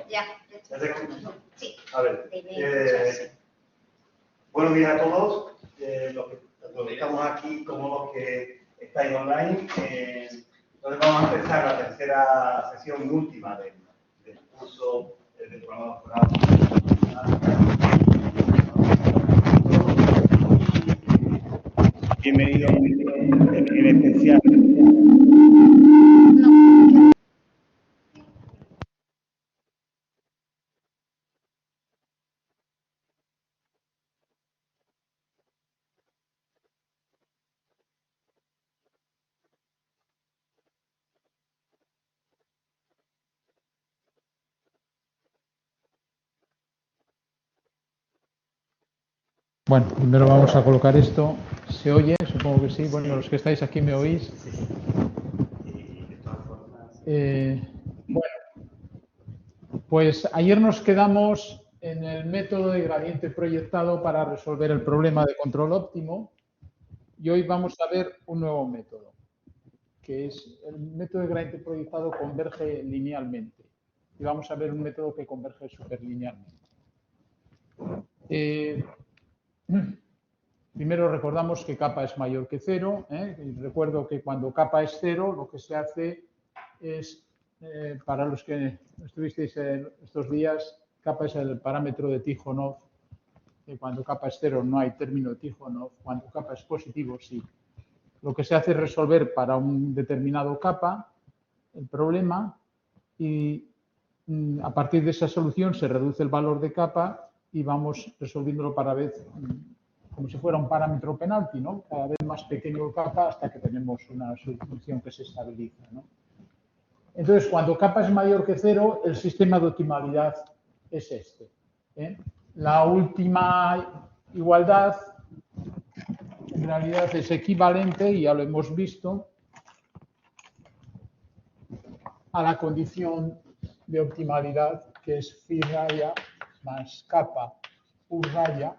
Ya. ¿Ya te escucho? Sí. A ver, buenos días a todos, los que estamos aquí como los que estáis online. Entonces vamos a empezar la tercera sesión y última del curso del programa doctoral. Bienvenido en especial. Bueno, primero vamos a colocar esto. ¿Se oye? Supongo que sí. Bueno, los que estáis aquí me oís. Bueno, pues ayer nos quedamos en el método de gradiente proyectado para resolver el problema de control óptimo y hoy vamos a ver un nuevo método, que es el método de gradiente proyectado converge linealmente. Y vamos a ver un método que converge superlinealmente. Primero recordamos que kappa es mayor que 0. Y recuerdo que cuando kappa es 0, lo que se hace es, para los que estuvisteis estos días, kappa es el parámetro de Tikhonov. Cuando kappa es 0 no hay término de Tikhonov. Cuando kappa es positivo, sí. Lo que se hace es resolver para un determinado kappa el problema y a partir de esa solución se reduce el valor de kappa y vamos resolviéndolo para vez como si fuera un parámetro penalti, ¿no? Cada vez más pequeño el kappa hasta que tenemos una solución que se estabiliza, ¿no? Entonces, cuando kappa es mayor que 0, el sistema de optimalidad es este. La última igualdad en realidad es equivalente, y ya lo hemos visto, a la condición de optimalidad que es phi raya más kappa u raya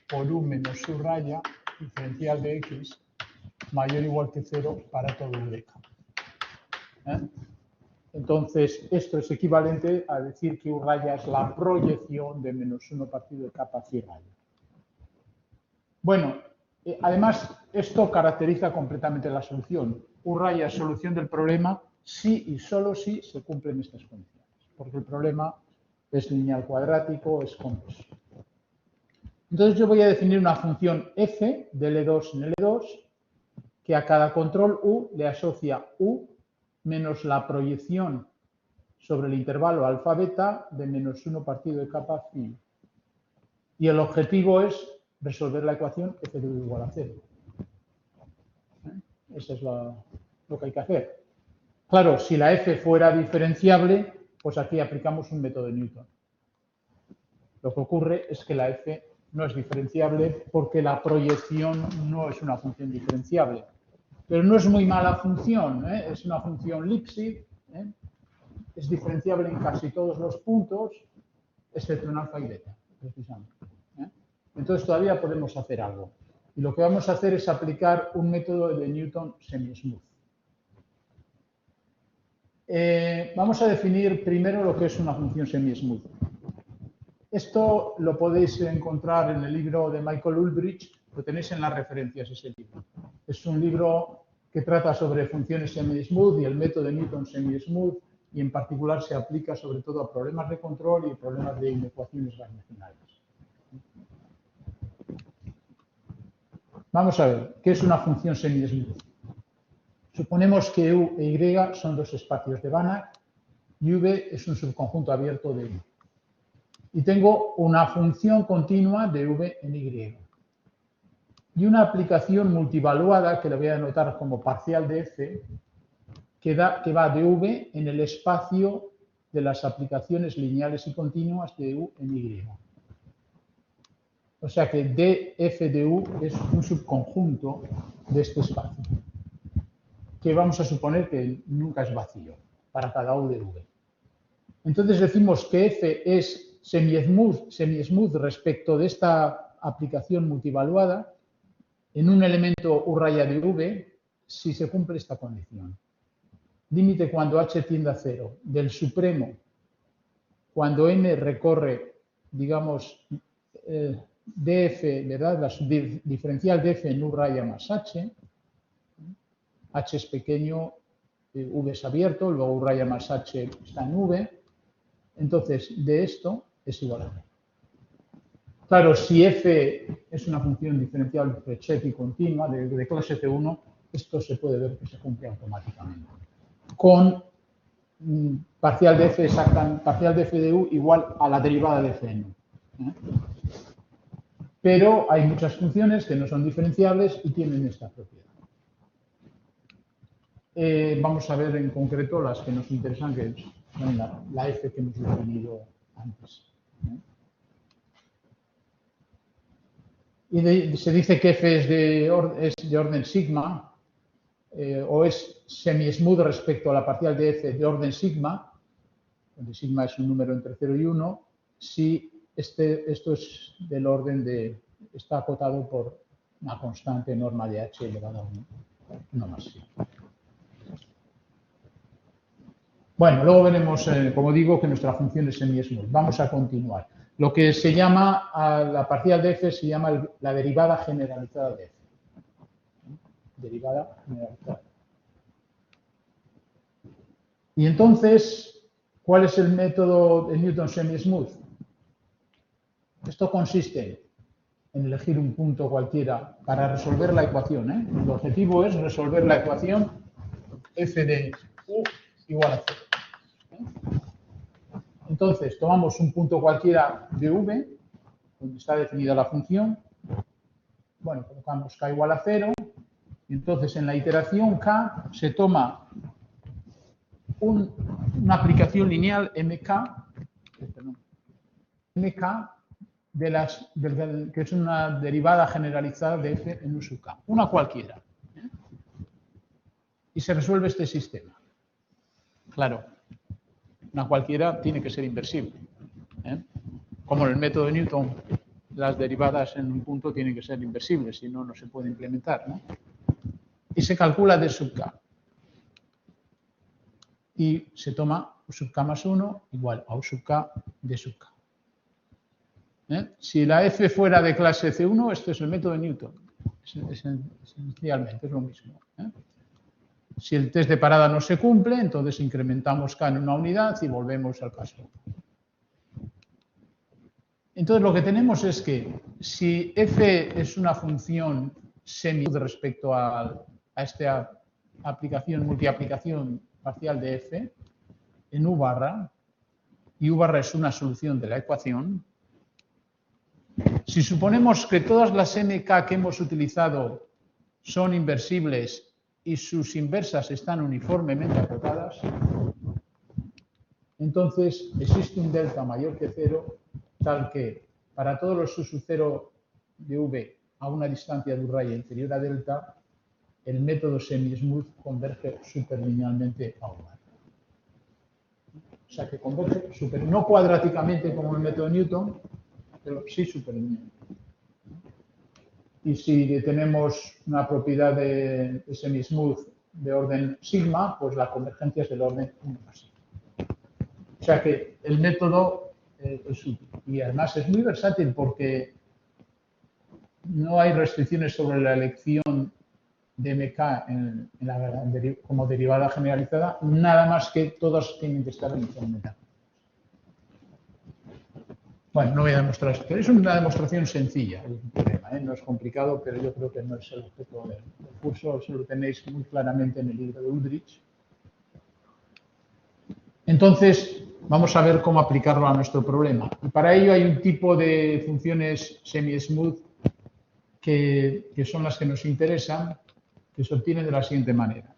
por u menos u raya diferencial de x mayor o igual que 0 para todo v. Entonces, esto es equivalente a decir que u raya es la proyección de menos 1 partido de kappa phi raya. Bueno, además, esto caracteriza completamente la solución. U raya es solución del problema si y solo si se cumplen estas condiciones, porque el problema es lineal cuadrático, es convexo. Entonces yo voy a definir una función f de L2 en L2 que a cada control u le asocia u menos la proyección sobre el intervalo alfa beta de menos 1 partido de kappa phi. Y el objetivo es resolver la ecuación f de u igual a 0. Eso es lo que hay que hacer. Claro, si la f fuera diferenciable, pues aquí aplicamos un método de Newton. Lo que ocurre es que la f no es diferenciable porque la proyección no es una función diferenciable. Pero no es muy mala función, es una función Lipschitz, es diferenciable en casi todos los puntos, excepto en alfa y beta, precisamente. Entonces todavía podemos hacer algo. Y lo que vamos a hacer es aplicar un método de Newton semi-smooth. Vamos a definir primero lo que es una función semi-smooth. Esto lo podéis encontrar en el libro de Michael Ulbricht, lo tenéis en las referencias, ese libro. Es un libro que trata sobre funciones semi-smooth y el método de Newton semi-smooth, y en particular se aplica sobre todo a problemas de control y problemas de inecuaciones racionales. Vamos a ver, ¿qué es una función semi-smooth? Suponemos que U e Y son dos espacios de Banach y V es un subconjunto abierto de U. Y tengo una función continua de V en Y. Y una aplicación multivaluada, que le voy a denotar como parcial de F, que va de V en el espacio de las aplicaciones lineales y continuas de U en Y. O sea que df de U es un subconjunto de este espacio, que vamos a suponer que nunca es vacío para cada U de V. Entonces decimos que F es semi-smooth respecto de esta aplicación multivaluada en un elemento U raya de V si se cumple esta condición. Límite cuando h tiende a 0 del supremo cuando M recorre, digamos, df, ¿verdad? La diferencial df en U raya más H. H es pequeño, V es abierto, luego U raya más H está en V. Entonces, de esto es igual a 0. Claro, si f es una función diferencial Ricchetti continua de clase C1, esto se puede ver que se cumple automáticamente. Con parcial de f de u igual a la derivada de f en u. Pero hay muchas funciones que no son diferenciables y tienen esta propiedad. Vamos a ver en concreto las que nos interesan, que es la f que hemos definido antes. Y se dice que f es de orden sigma, o es semi-smooth respecto a la parcial de f de orden sigma, donde sigma es un número entre 0 y 1, si esto es del orden de, está acotado por una constante norma de h elevado a 1, no más sí. Bueno, luego veremos, como digo, que nuestra función es semi-smooth. Vamos a continuar. Lo que se llama, a la parcial de f se llama la derivada generalizada de f. Derivada generalizada. Y entonces, ¿cuál es el método de Newton semi-smooth? Esto consiste en elegir un punto cualquiera para resolver la ecuación. El objetivo es resolver la ecuación f de u igual a 0. Entonces, tomamos un punto cualquiera de v, donde está definida la función. Bueno, colocamos k igual a 0. Y entonces, en la iteración k se toma una aplicación lineal mk que es una derivada generalizada de f en u sub k, una cualquiera. Y se resuelve este sistema. Claro, una cualquiera tiene que ser inversible. Como en el método de Newton, las derivadas en un punto tienen que ser inversibles, si no, no se puede implementar, ¿no? Y se calcula d sub k. Y se toma u sub k más 1 igual a u sub k d sub k. Si la f fuera de clase C1, esto es el método de Newton. Esencialmente es lo mismo. Si el test de parada no se cumple, entonces incrementamos k en una unidad y volvemos al caso 1. Entonces lo que tenemos es que si f es una función semi respecto a esta aplicación, multiaplicación parcial de f en u barra, y u barra es una solución de la ecuación, si suponemos que todas las mk que hemos utilizado son inversibles y sus inversas están uniformemente acotadas, entonces existe un delta mayor que 0, tal que para todos los u sub 0 de v a una distancia de u raya inferior a delta, el método semi-smooth converge superlinealmente a u barra. O sea que converge no cuadráticamente como el método de Newton, pero sí superlinealmente. Y si tenemos una propiedad de semi-smooth de orden sigma, pues la convergencia es del orden 1 más sigma. O sea que el método es útil. Y además es muy versátil porque no hay restricciones sobre la elección de MK como derivada generalizada, nada más que todas tienen que estar uniformemente. Bueno, no voy a demostrar esto, pero es una demostración sencilla el problema, no es complicado, pero yo creo que no es el objeto del curso, eso lo tenéis muy claramente en el libro de Udrich. Entonces, vamos a ver cómo aplicarlo a nuestro problema. Y para ello hay un tipo de funciones semi-smooth que son las que nos interesan, que se obtienen de la siguiente manera.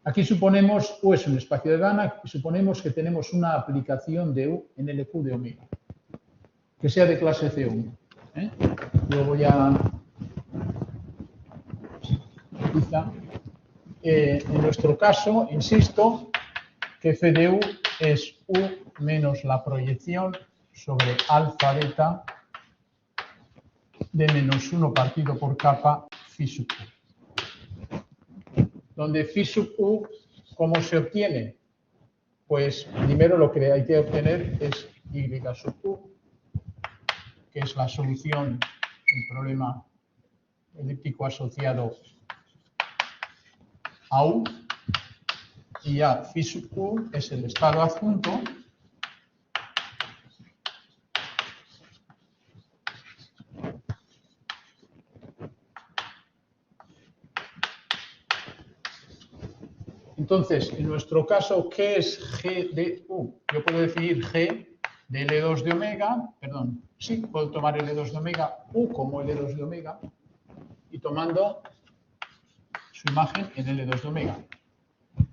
Aquí suponemos, U es un espacio de Banach, y suponemos que tenemos una aplicación de U en el EQ de omega, que sea de clase C1. Yo voy a... en nuestro caso, insisto, que f de U es U menos la proyección sobre alfa beta de menos 1 partido por capa phi sub U. Donde phi sub u, ¿cómo se obtiene? pues primero lo que hay que obtener es y sub u, que es la solución del problema elíptico asociado a u, y ya phi sub u es el estado adjunto Entonces, en nuestro caso, ¿qué es G de U? Yo puedo definir G de L2 de omega, perdón, sí, puedo tomar L2 de omega, U como L2 de omega, y tomando su imagen en L2 de omega.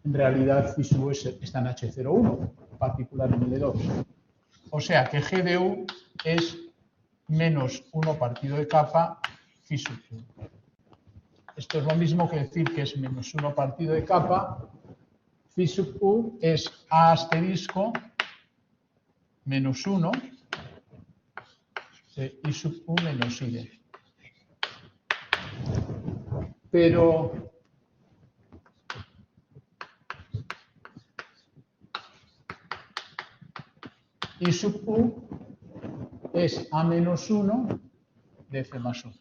En realidad, phi sub U está en H01, particular en L2. O sea que G de U es menos 1 partido de kappa phi sub U. Esto es lo mismo que decir que es menos 1 partido de kappa. Phi sub u es A asterisco menos 1 de I sub u menos I d. Pero I sub u es A menos 1 de F más 1.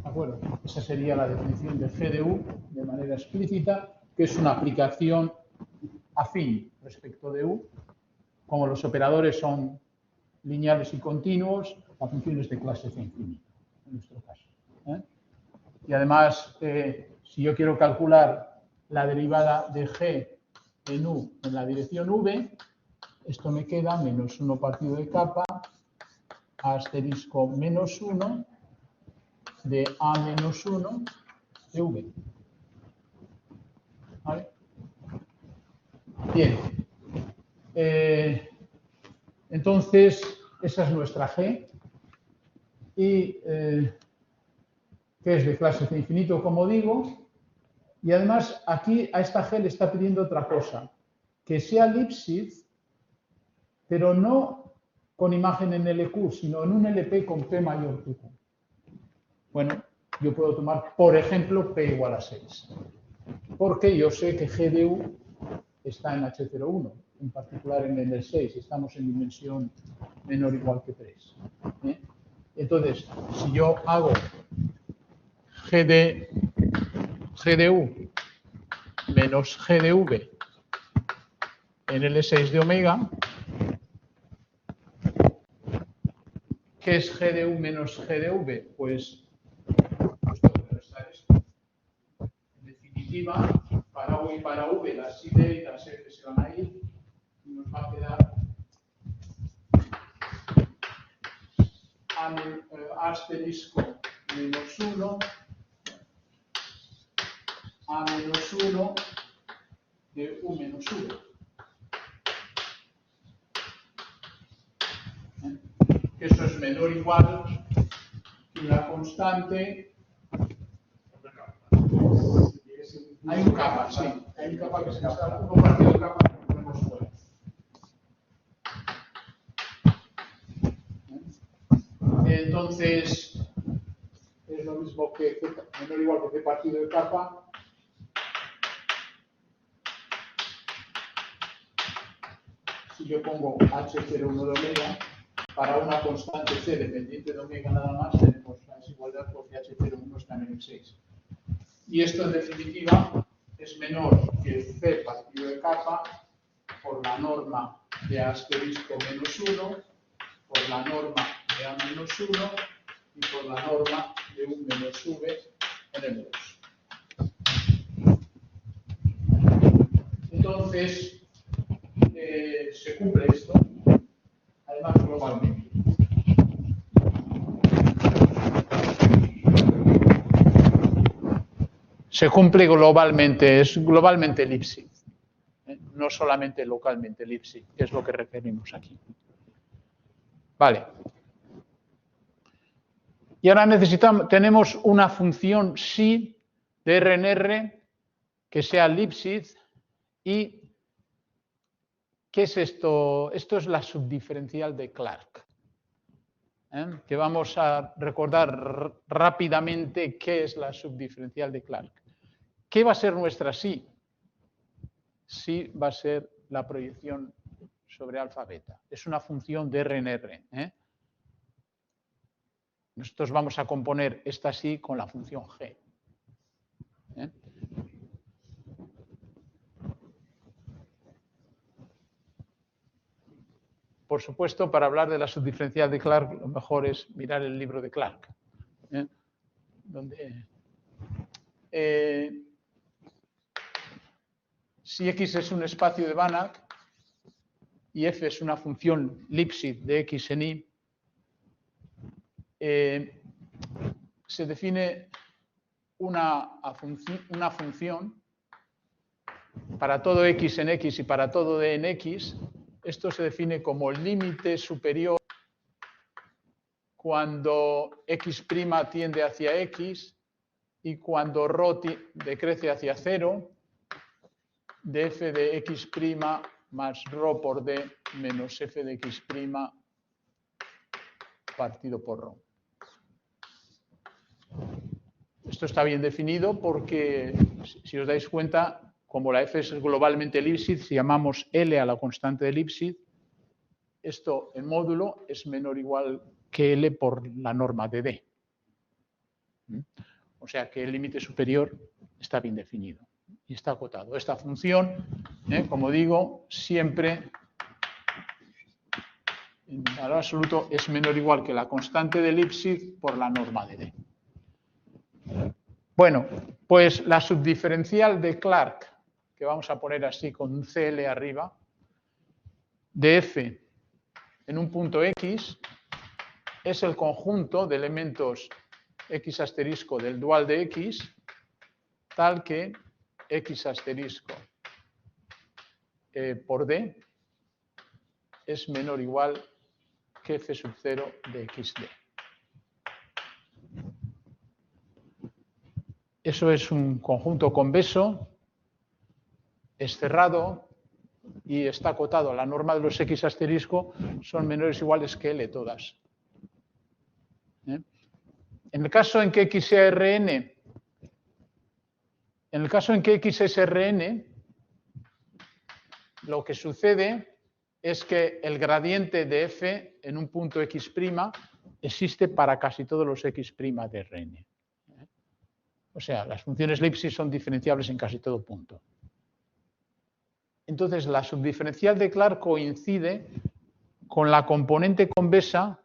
¿De acuerdo? Esa sería la definición de G de U de manera explícita, que es una aplicación afín respecto de U. Como los operadores son lineales y continuos, la función es de clase C infinito, en nuestro caso. Y además, si yo quiero calcular la derivada de G en U en la dirección V, esto me queda menos 1 partido de kappa asterisco menos 1 de A menos 1 de V. ¿Vale? Bien. Entonces, esa es nuestra G. Y que es de clase C infinito, como digo. Y además, aquí a esta G le está pidiendo otra cosa. Que sea Lipschitz, pero no con imagen en LQ, sino en un LP con P mayor que Q. Bueno, yo puedo tomar, por ejemplo, P igual a 6. Porque yo sé que G de U está en H01, en particular en el 6. Estamos en dimensión menor o igual que 3. Entonces, si yo hago G de U menos G de V en L6 de omega, ¿qué es G de U menos G de V? Pues tengo que restar esto. En definitiva, para U y para V, las I D y las F se van a ir y nos va a quedar A asterisco menos 1, A menos 1 de U menos V. Eso es menor o igual que la constante. Hay un kappa, sí. Hay un kappa que se está 1 partido de kappa que ponemos fuera. Entonces, es lo mismo que menor o igual que C partido de kappa. Si yo pongo H01 de omega, para una constante C dependiente de omega nada más, tenemos la desigualdad porque H01 está en el 6. Y esto en definitiva es menor que C partido de kappa por la norma de A asterisco menos 1, por la norma de A menos 1 y por la norma de U menos V en el 2. Entonces, se cumple esto, además globalmente. Se cumple globalmente, es globalmente Lipschitz, no solamente localmente Lipschitz, que es lo que referimos aquí. Vale. Y ahora tenemos una función psi de RNR que sea Lipschitz. ¿Y qué es esto? Esto es la subdiferencial de Clark. que vamos a recordar rápidamente qué es la subdiferencial de Clark. ¿Qué va a ser nuestra psi? Psi va a ser la proyección sobre alfa beta. Es una función de R en R. Nosotros vamos a componer esta psi con la función G. Por supuesto, para hablar de la subdiferencial de Clark, lo mejor es mirar el libro de Clark, donde si X es un espacio de Banach y F es una función Lipschitz de X en Y, se define una función para todo X en X y para todo D en X. Esto se define como límite superior cuando X' tiende hacia X y cuando ρ decrece hacia 0, de f de X' más ρ por D menos f de X' partido por ρ. Esto está bien definido porque, si os dais cuenta, como la f es globalmente Lipschitz, si llamamos L a la constante de Lipschitz, esto en módulo es menor o igual que L por la norma de D. O sea que el límite superior está bien definido y está acotado. Esta función, como digo, siempre en valor absoluto es menor o igual que la constante de Lipschitz por la norma de D. Bueno, pues la subdiferencial de Clark, que vamos a poner así con un CL arriba, de F en un punto X, es el conjunto de elementos X asterisco del dual de X, tal que X asterisco por D es menor o igual que F sub 0 de XD. Eso es un conjunto convexo, es cerrado y está acotado. La norma de los X asterisco son menores o iguales que L todas. En el caso en que X sea Rn, en el caso en que X es Rn, lo que sucede es que el gradiente de F en un punto X' existe para casi todos los X' de Rn. O sea, las funciones Lipschitz son diferenciables en casi todo punto. Entonces, la subdiferencial de Clark coincide con la componente convexa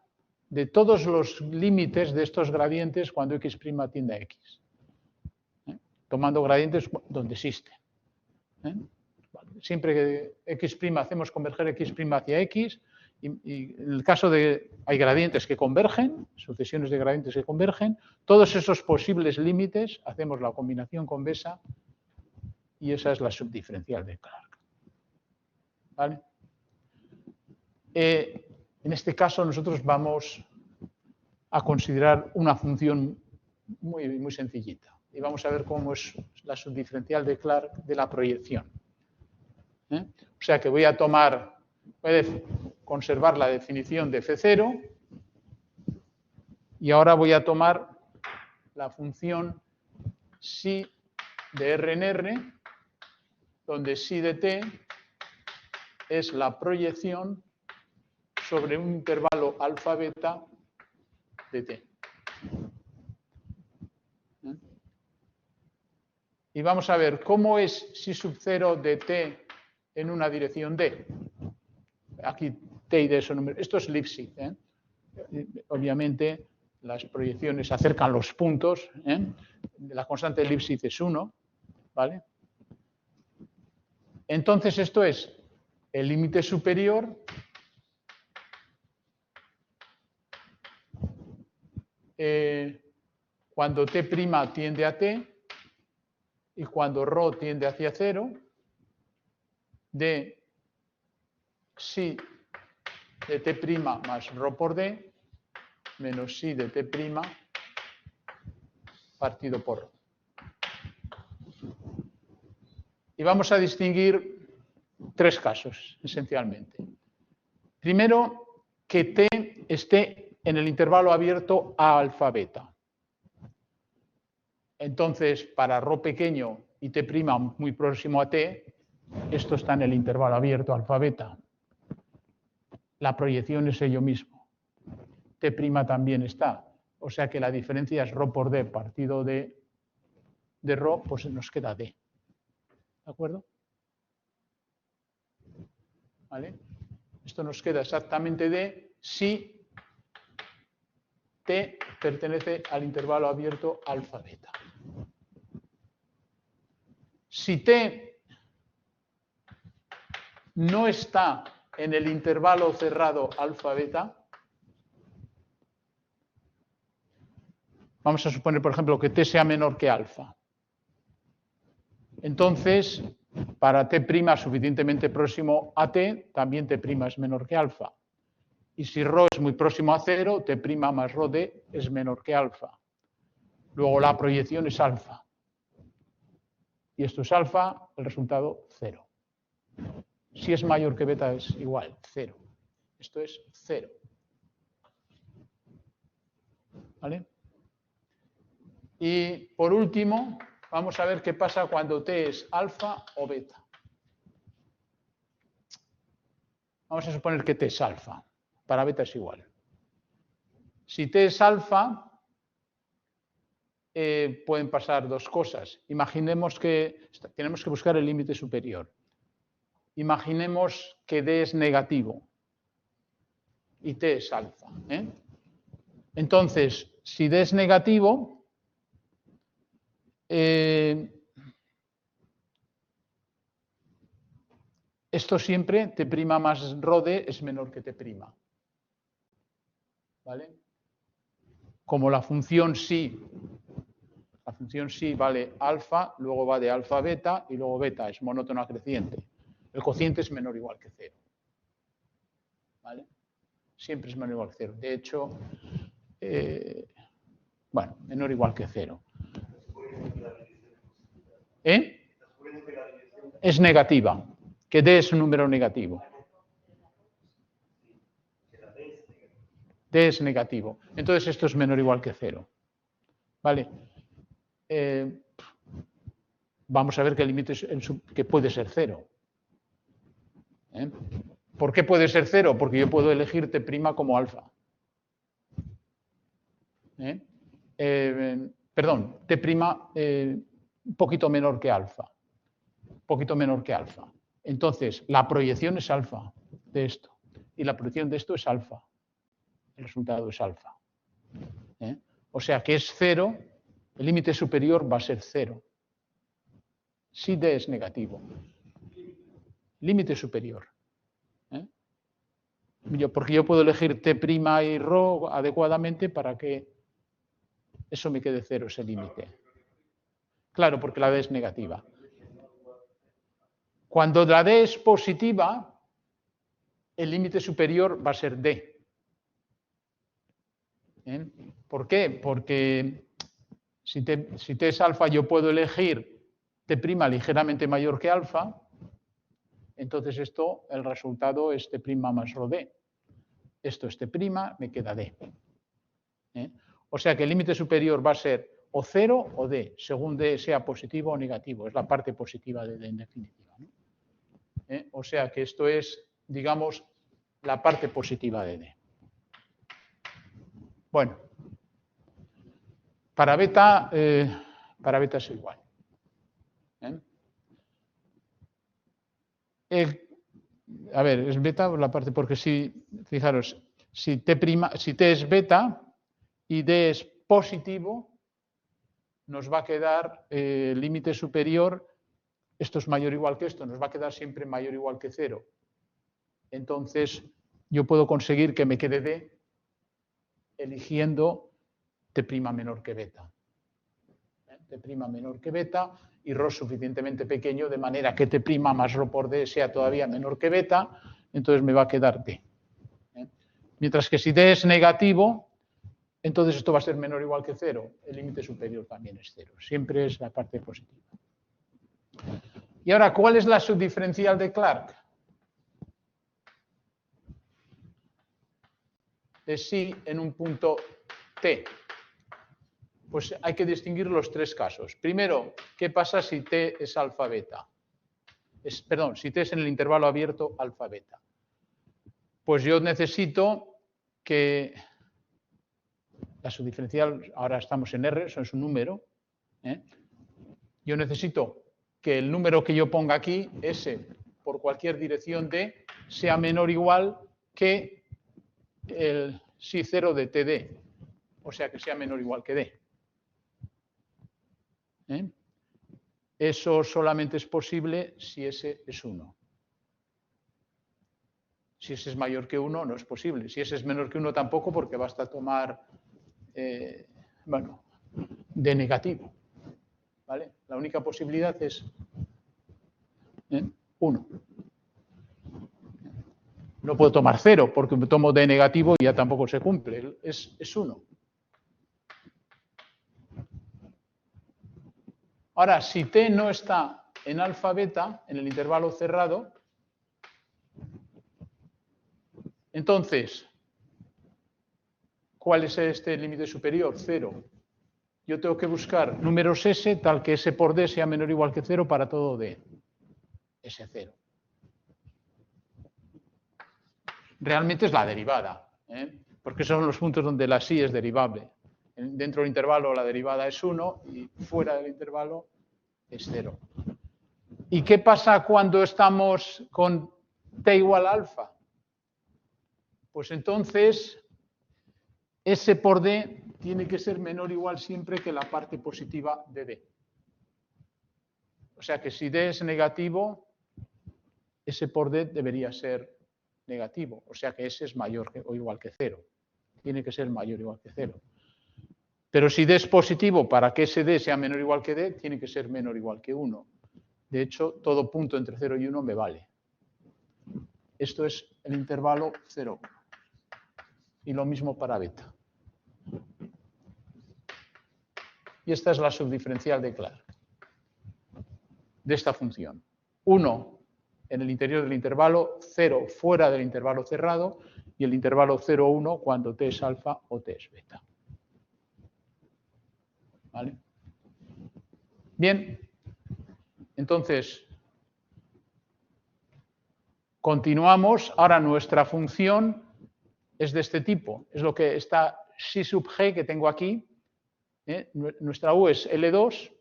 de todos los límites de estos gradientes cuando X' tiende a X. Tomando gradientes donde existe. Siempre que X' hacemos converger X' hacia X, y en el caso de hay gradientes que convergen, sucesiones de gradientes que convergen, todos esos posibles límites hacemos la combinación convexa y esa es la subdiferencial de Clark. ¿Vale? En este caso nosotros vamos a considerar una función muy sencillita y vamos a ver cómo es la subdiferencial de Clark de la proyección. O sea que voy a conservar la definición de F0 y ahora voy a tomar la función psi de R en R, donde psi de t es la proyección sobre un intervalo alfa beta de t. Y vamos a ver cómo es psi sub 0 de t en una dirección d. Aquí t y d son números. Esto es Lipschitz. Obviamente las proyecciones acercan los puntos. La constante de Lipschitz es 1. ¿Vale? Entonces esto es el límite superior cuando t' tiende a t y cuando ρ tiende hacia 0 de psi de t' más ρ por d menos psi de t' partido por ρ. Y vamos a distinguir tres casos, esencialmente. Primero, que t esté en el intervalo abierto a alfa beta. Entonces, para ρ pequeño y T' muy próximo a T, esto está en el intervalo abierto alfa beta. La proyección es ello mismo. T' también está. O sea que la diferencia es ρ por D partido de ρ, pues nos queda D. ¿De acuerdo? ¿Vale? Esto nos queda exactamente D si T pertenece al intervalo abierto alfa beta. Si T no está en el intervalo cerrado alfa beta, vamos a suponer, por ejemplo, que T sea menor que alfa. Entonces, para T' suficientemente próximo a T, también T' es menor que alfa. Y si ρ es muy próximo a 0, T' más ρd es menor que alfa. Luego la proyección es alfa. Y esto es alfa, el resultado 0. Si es mayor que beta es igual, 0. Esto es 0. ¿Vale? Y por último, vamos a ver qué pasa cuando T es alfa o beta. Vamos a suponer que T es alfa. Para beta es igual. Si T es alfa, pueden pasar dos cosas. Imaginemos que tenemos que buscar el límite superior. Imaginemos que D es negativo y T es alfa. Entonces, si D es negativo, esto siempre, T' más ρd es menor que T'. ¿Vale? Como la función psi vale alfa, luego va de alfa a beta y luego beta es monótona creciente. El cociente es menor o igual que 0. ¿Vale? Siempre es menor o igual que 0. De hecho, bueno, menor o igual que 0. Es negativa, que D es un número negativo. D es negativo. Entonces esto es menor o igual que 0. ¿Vale? Vamos a ver que el límite que puede ser 0. ¿Por qué puede ser 0? Porque yo puedo elegir T' como alfa. Perdón, T' un poquito menor que alfa. Un poquito menor que alfa. Entonces, la proyección es alfa de esto. Y la proyección de esto es alfa. El resultado es alfa. O sea que es 0, el límite superior va a ser 0. Si D es negativo. Límite superior. Porque yo puedo elegir T' y ρ adecuadamente para que eso me quede 0, ese límite. Claro, porque la D es negativa. Cuando la D es positiva, el límite superior va a ser D. ¿Por qué? Porque si T es alfa, yo puedo elegir T' ligeramente mayor que alfa. Entonces esto, el resultado es T' más ρd. Esto es T', me queda D. O sea que el límite superior va a ser o 0 o D, según D sea positivo o negativo. Es la parte positiva de D en definitiva. O sea que esto es, digamos, la parte positiva de D. Bueno, para beta es igual. A ver, es beta la parte, porque si, fijaros, si T es beta y D es positivo, nos va a quedar el límite superior, esto es mayor o igual que esto, nos va a quedar siempre mayor o igual que 0. Entonces, yo puedo conseguir que me quede D eligiendo T' menor que beta. T' menor que beta y ρ suficientemente pequeño de manera que T' más ρ por D sea todavía menor que beta, entonces me va a quedar D. Mientras que si D es negativo, entonces esto va a ser menor o igual que 0. El límite superior también es 0. Siempre es la parte positiva. Y ahora, ¿cuál es la subdiferencial de Clark? de psi en un punto t. Pues hay que distinguir los tres casos. Primero, ¿qué pasa si t es alfa beta? Perdón, si t es en el intervalo abierto alfa beta. Pues yo necesito que la subdiferencial, ahora estamos en R, eso es un número. Yo necesito que el número que yo ponga aquí, S, por cualquier dirección D, sea menor o igual que el psi 0 de TD. O sea, que sea menor o igual que D. Eso solamente es posible si S es 1. Si S es mayor que 1, no es posible. Si S es menor que 1, tampoco, porque basta tomar, D negativo. ¿Vale? La única posibilidad es 1. No puedo tomar 0, porque me tomo D negativo y ya tampoco se cumple. Es 1. Ahora, si T no está en alfa beta, en el intervalo cerrado, entonces, ¿cuál es este límite superior? 0. Yo tengo que buscar números S tal que S por D sea menor o igual que 0 para todo D. S0. Realmente es la derivada, porque esos son los puntos donde la psi es derivable. Dentro del intervalo la derivada es 1 y fuera del intervalo es 0. ¿Y qué pasa cuando estamos con t igual a alfa? Pues entonces S por D tiene que ser menor o igual siempre que la parte positiva de D. O sea que si D es negativo, S por D debería ser negativo. O sea que S es mayor o igual que 0. Tiene que ser mayor o igual que 0. Pero si D es positivo, para que ese D sea menor o igual que D, tiene que ser menor o igual que 1. De hecho, todo punto entre 0 y 1 me vale. Esto es el intervalo 0, 1. Y lo mismo para beta. Y esta es la subdiferencial de Clark de esta función. 1 en el interior del intervalo, 0 fuera del intervalo cerrado y el intervalo 0, 1 cuando t es alfa o t es beta. ¿Vale? Bien, entonces continuamos. Ahora nuestra función es de este tipo. Es lo que está psi sub g que tengo aquí. Nuestra U es L2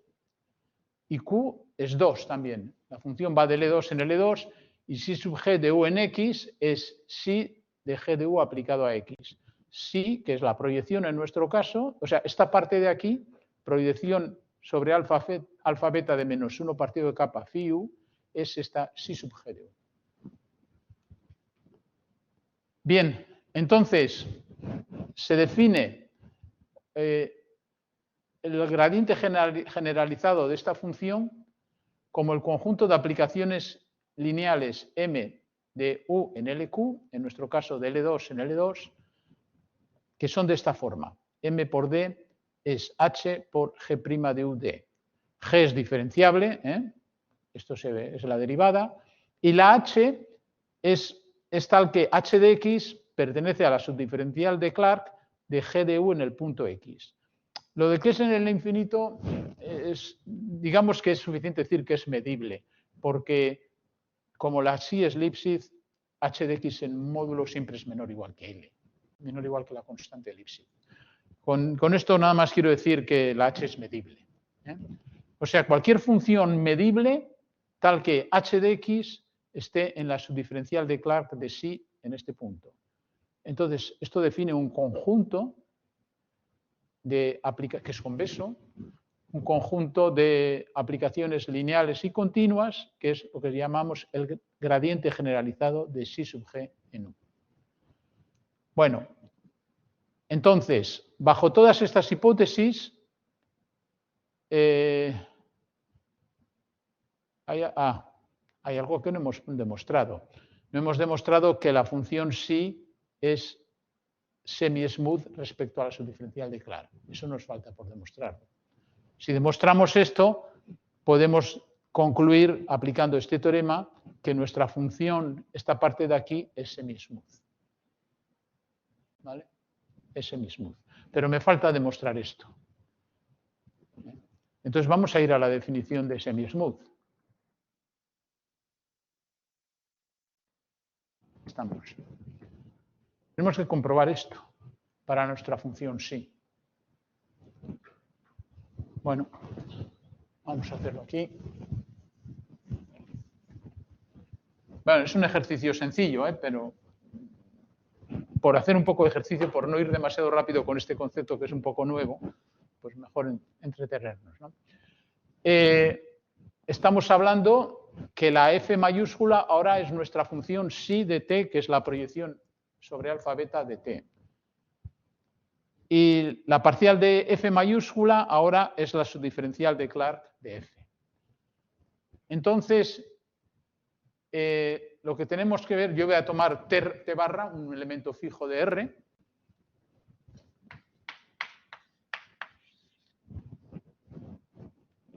y Q es 2 también. La función va de L2 en L2 y psi sub g de U en X es psi de g de U aplicado a X. Psi, que es la proyección en nuestro caso, o sea, esta parte de aquí, proyección sobre alfa beta de menos 1 partido de capa phi U, es esta psi sub g de U. Bien, entonces se define el gradiente generalizado de esta función como el conjunto de aplicaciones lineales M de U en LQ, en nuestro caso de L2 en L2, que son de esta forma. M por D es H por G' de UD. G es diferenciable, esto se ve, es la derivada, y la H es tal que H de X pertenece a la subdiferencial de Clark de G de U en el punto X. Lo de que es en el infinito, digamos que es suficiente decir que es medible, porque como la psi es Lipschitz, h de x en módulo siempre es menor o igual que L, menor o igual que la constante de Lipschitz. Con esto nada más quiero decir que la h es medible. O sea, cualquier función medible tal que h de x esté en la subdiferencial de Clark de psi en este punto. Entonces, esto define un conjunto que es convexo, un conjunto de aplicaciones lineales y continuas, que es lo que llamamos el gradiente generalizado de psi sub g en U. Bueno, entonces, bajo todas estas hipótesis, hay algo que no hemos demostrado. No hemos demostrado que la función psi es semi-smooth respecto a la subdiferencial de Clark. Eso nos falta por demostrar. Si demostramos esto, podemos concluir, aplicando este teorema, que nuestra función, esta parte de aquí, es semi-smooth. ¿Vale? es semi-smooth. Pero me falta demostrar esto. Entonces vamos a ir a la definición de semi-smooth. Estamos. Tenemos que comprobar esto para nuestra función sí. Bueno, vamos a hacerlo aquí. Bueno, es un ejercicio sencillo, pero por hacer un poco de ejercicio, por no ir demasiado rápido con este concepto que es un poco nuevo, pues mejor entretenernos, ¿no? Estamos hablando que la f mayúscula ahora es nuestra función psi de t, que es la proyección sobre alfa beta de t. Y la parcial de f mayúscula ahora es la subdiferencial de Clark de f. Entonces, lo que tenemos que ver, yo voy a tomar t barra, un elemento fijo de R.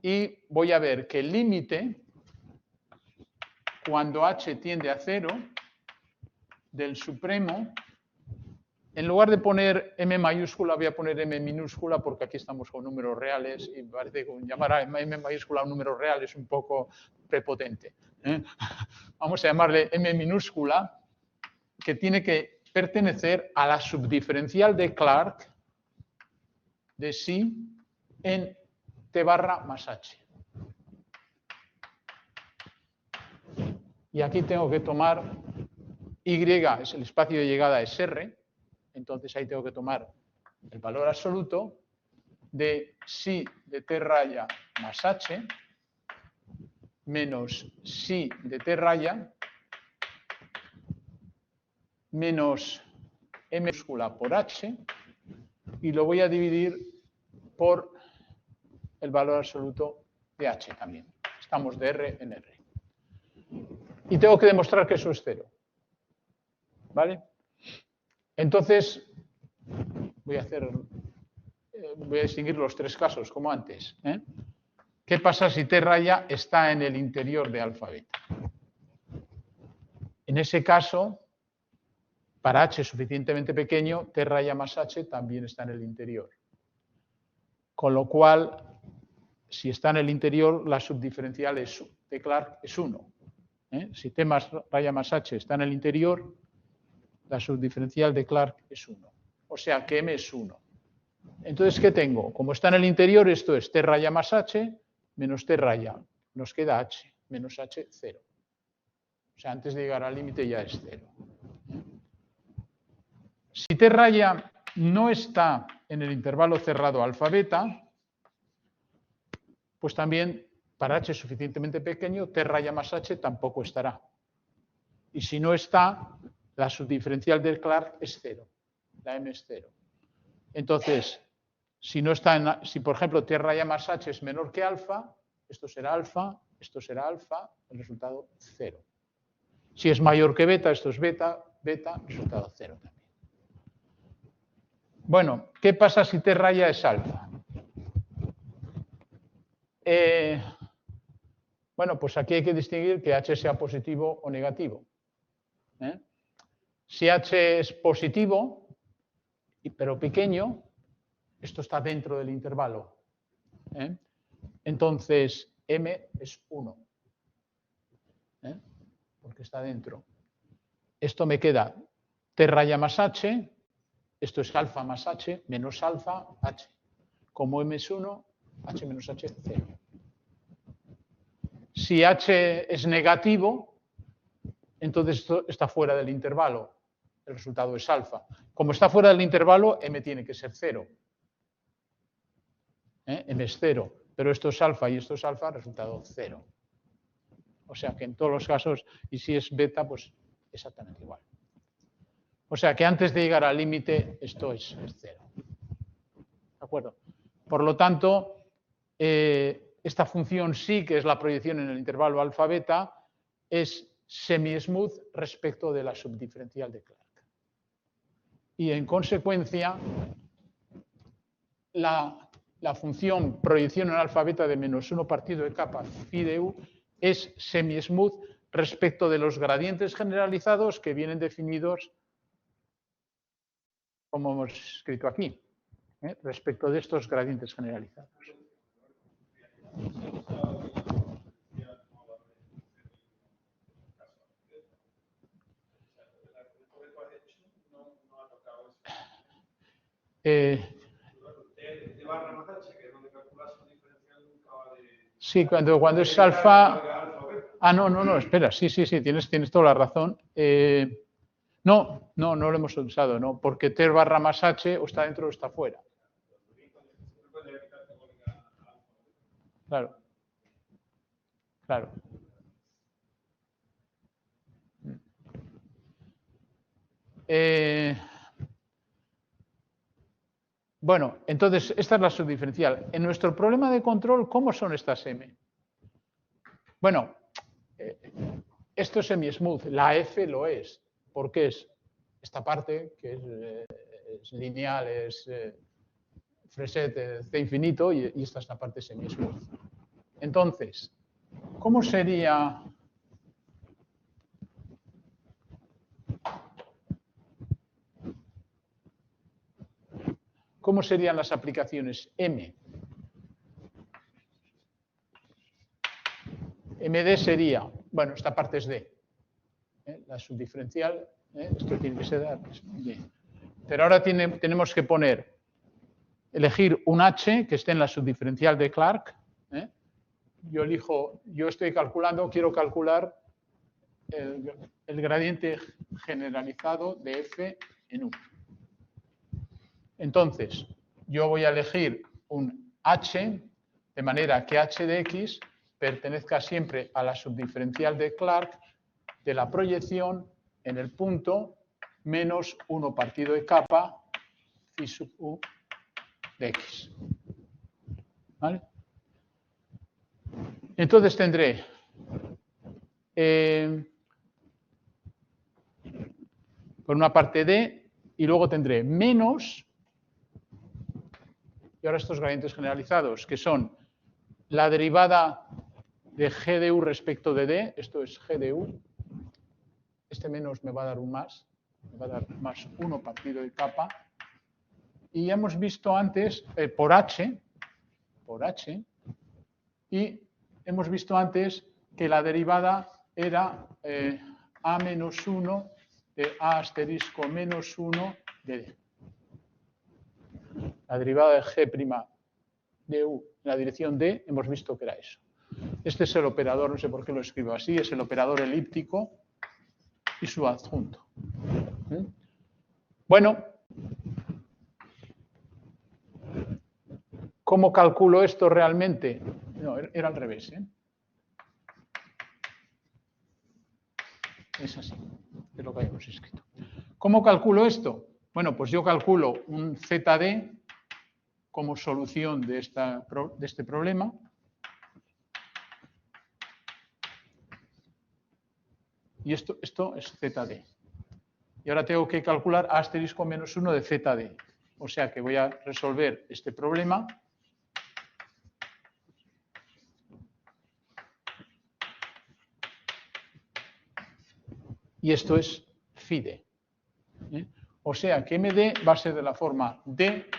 Y voy a ver que el límite, cuando h tiende a 0, del supremo, en lugar de poner m mayúscula, voy a poner m minúscula, porque aquí estamos con números reales y parece que llamar a m mayúscula a un número real es un poco prepotente. Vamos a llamarle m minúscula, que tiene que pertenecer a la subdiferencial de Clark de psi en t barra más h. Y aquí tengo que tomar y, es el espacio de llegada es R, entonces ahí tengo que tomar el valor absoluto de psi de t raya más h menos psi de t raya menos m mayúscula por h, y lo voy a dividir por el valor absoluto de h también. Estamos de R en R. Y tengo que demostrar que eso es 0. ¿Vale? Entonces, voy a distinguir los tres casos, como antes. ¿Qué pasa si t raya está en el interior de alfa beta? En ese caso, para h suficientemente pequeño, t raya más h también está en el interior. Con lo cual, si está en el interior, la subdiferencial de Clark es 1. Si t raya más h está en el interior, la subdiferencial de Clark es 1. O sea que m es 1. Entonces, ¿qué tengo? Como está en el interior, esto es t raya más h menos t raya. Nos queda h menos h, 0. O sea, antes de llegar al límite ya es 0. Si t raya no está en el intervalo cerrado alfa beta, pues también para h suficientemente pequeño, t raya más h tampoco estará. Y si no está, la subdiferencial de Clark es 0. La m es 0. Entonces, si por ejemplo t raya más h es menor que alfa, esto será alfa, el resultado 0. Si es mayor que beta, esto es beta, resultado 0 también. Bueno, ¿qué pasa si t raya es alfa? Bueno, pues aquí hay que distinguir que h sea positivo o negativo. Si h es positivo, pero pequeño, esto está dentro del intervalo. Entonces, m es 1. Porque está dentro. Esto me queda t raya más h, esto es alfa más h, menos alfa, h. Como m es 1, h menos h, 0. Si h es negativo, entonces esto está fuera del intervalo. El resultado es alfa. Como está fuera del intervalo, m tiene que ser 0. M es 0. Pero esto es alfa y esto es alfa, resultado 0. O sea que en todos los casos, y si es beta, pues exactamente igual. O sea que antes de llegar al límite, esto es 0. ¿De acuerdo? Por lo tanto, esta función psi, que es la proyección en el intervalo alfa beta, es semi-smooth respecto de la subdiferencial de Clark. Y en consecuencia, la función proyección en alfa beta de menos 1 partido de kappa phi de u es semi-smooth respecto de los gradientes generalizados que vienen definidos como hemos escrito aquí, respecto de estos gradientes generalizados. Sí, cuando es alfa... Ah, no, espera, sí, tienes toda la razón. No lo hemos usado, no, porque T barra más H o está dentro o está fuera. Claro. Bueno, entonces, esta es la subdiferencial. En nuestro problema de control, ¿cómo son estas M? Bueno, esto es semi-smooth, la F lo es, porque es esta parte, que es lineal, es Freset C infinito, y esta es la parte semi-smooth. Entonces, ¿cómo sería? ¿Cómo serían las aplicaciones M? MD sería, bueno, esta parte es D, la subdiferencial, esto tiene que ser D. Pero ahora tenemos que elegir un H que esté en la subdiferencial de Clark. Yo estoy calculando, quiero calcular el gradiente generalizado de F en U. Entonces, yo voy a elegir un H, de manera que H de X pertenezca siempre a la subdiferencial de Clark de la proyección en el punto menos 1 partido de kappa phi sub U de X. ¿Vale? Entonces tendré por una parte D y luego tendré menos, y ahora estos gradientes generalizados, que son la derivada de G de U respecto de D, esto es G de U, este menos me va a dar un más, me va a dar más 1 partido de kappa, y hemos visto antes por H, y hemos visto antes que la derivada era A menos 1 de A asterisco menos 1 de D. La derivada de G' de U en la dirección D, hemos visto que era eso. Este es el operador, no sé por qué lo escribo así, es el operador elíptico y su adjunto. Bueno, ¿cómo calculo esto realmente? No, era al revés. Es así, es lo que habíamos escrito. ¿Cómo calculo esto? Bueno, pues yo calculo un ZD como solución de este problema. Y esto es ZD. Y ahora tengo que calcular A asterisco menos 1 de ZD. O sea que voy a resolver este problema. Y esto es phi D. O sea que MD va a ser de la forma D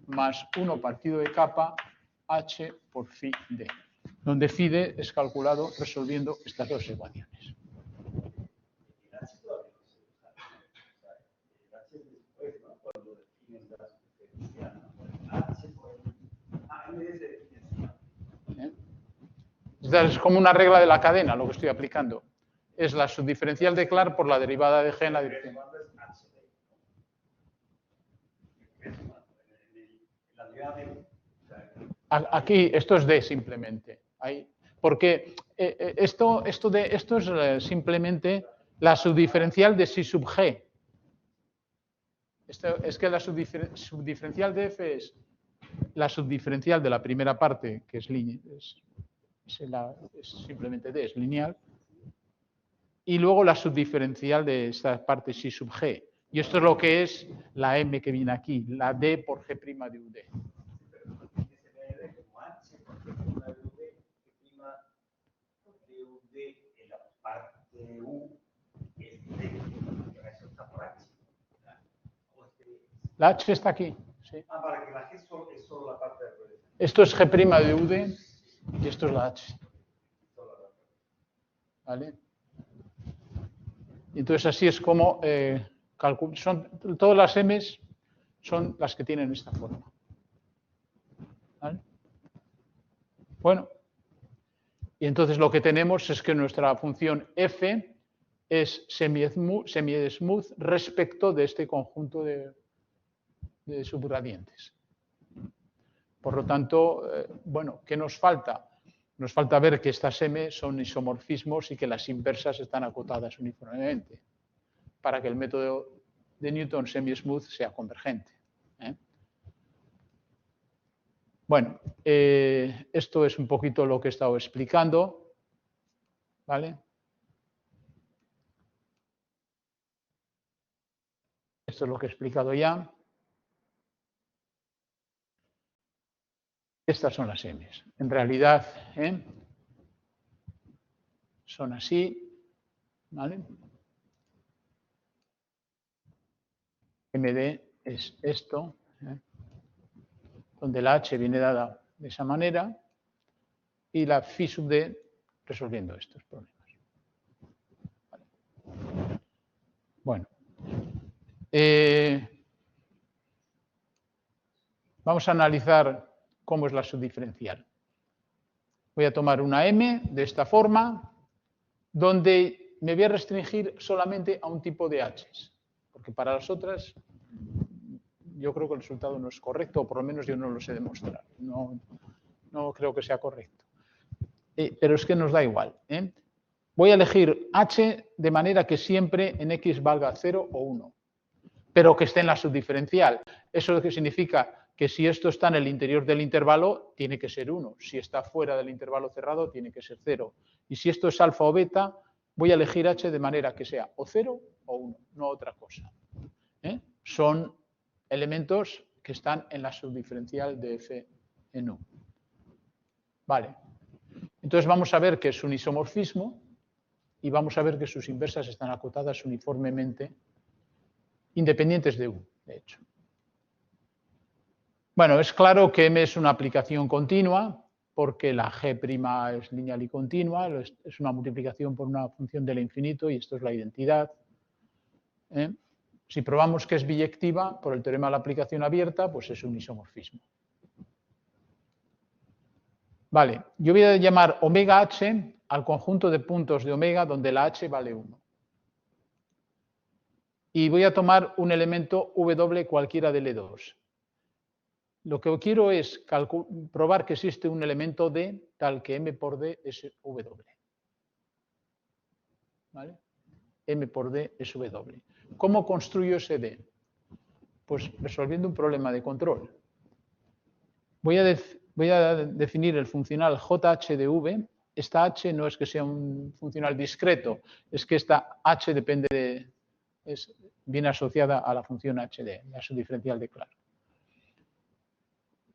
más 1 partido de kappa H por phi D, donde phi D es calculado resolviendo estas dos ecuaciones. Es como una regla de la cadena lo que estoy aplicando. Es la subdiferencial de Clark por la derivada de G en la dirección. Aquí, esto es D simplemente. Porque esto es simplemente la subdiferencial de psi sub G. Es que la subdiferencial de F es la subdiferencial de la primera parte, que es simplemente D, es lineal, y luego la subdiferencial de esta parte psi sub G. Y esto es lo que es la M que viene aquí, la D por G' de UD. La H está aquí. Sí. Ah, para que la G es solo la parte de arriba. Esto es G' de UD y esto es la H. ¿Vale? Entonces así es como todas las M's son las que tienen esta forma. ¿Vale? Bueno, y entonces lo que tenemos es que nuestra función f es semi-smooth respecto de este conjunto de subgradientes. Por lo tanto, bueno, ¿qué nos falta? Nos falta ver que estas M son isomorfismos y que las inversas están acotadas uniformemente para que el método de Newton semi-smooth sea convergente. Bueno, esto es un poquito lo que he estado explicando, ¿vale? Esto es lo que he explicado ya. Estas son las M's. En realidad, son así, ¿vale? MD es esto, donde la H viene dada de esa manera y la phi sub D resolviendo estos problemas. Vale. Bueno, vamos a analizar cómo es la subdiferencial. Voy a tomar una M de esta forma, donde me voy a restringir solamente a un tipo de H's, porque para las otras yo creo que el resultado no es correcto, o por lo menos yo no lo sé demostrar. No creo que sea correcto. Pero es que nos da igual. Voy a elegir H de manera que siempre en X valga 0 o 1, pero que esté en la subdiferencial. ¿Eso es lo que significa? Que si esto está en el interior del intervalo, tiene que ser 1. Si está fuera del intervalo cerrado, tiene que ser 0. Y si esto es alfa o beta, voy a elegir H de manera que sea o 0 o 1, no otra cosa. Son elementos que están en la subdiferencial de f en U. Vale. Entonces vamos a ver que es un isomorfismo y vamos a ver que sus inversas están acotadas uniformemente, independientes de U, de hecho. Bueno, es claro que M es una aplicación continua, porque la G' es lineal y continua, es una multiplicación por una función del infinito y esto es la identidad. Si probamos que es biyectiva, por el teorema de la aplicación abierta, pues es un isomorfismo. Vale, yo voy a llamar omega H al conjunto de puntos de omega donde la H vale 1. Y voy a tomar un elemento W cualquiera de L2. Lo que quiero es probar que existe un elemento D tal que M por D es W. ¿Vale? M por D es W. ¿Cómo construyo ese D? Pues resolviendo un problema de control. Voy a definir el funcional JH de V. Esta H no es que sea un funcional discreto, es que esta H viene asociada a la función HD, la subdiferencial de Clark.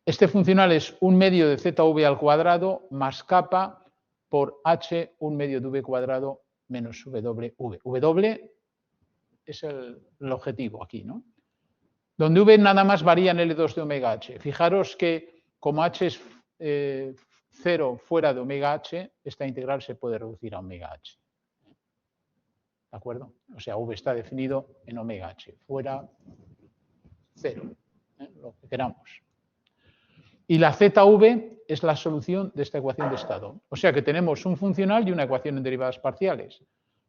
Este funcional es un medio de ZV al cuadrado más kappa por H, un medio de V cuadrado menos WV. W es el objetivo aquí, ¿no? Donde V nada más varía en L2 de omega H. Fijaros que como H es 0 fuera de omega H, esta integral se puede reducir a omega H. ¿De acuerdo? O sea, V está definido en omega H, fuera 0, lo que queramos. Y la ZV es la solución de esta ecuación de estado. O sea que tenemos un funcional y una ecuación en derivadas parciales.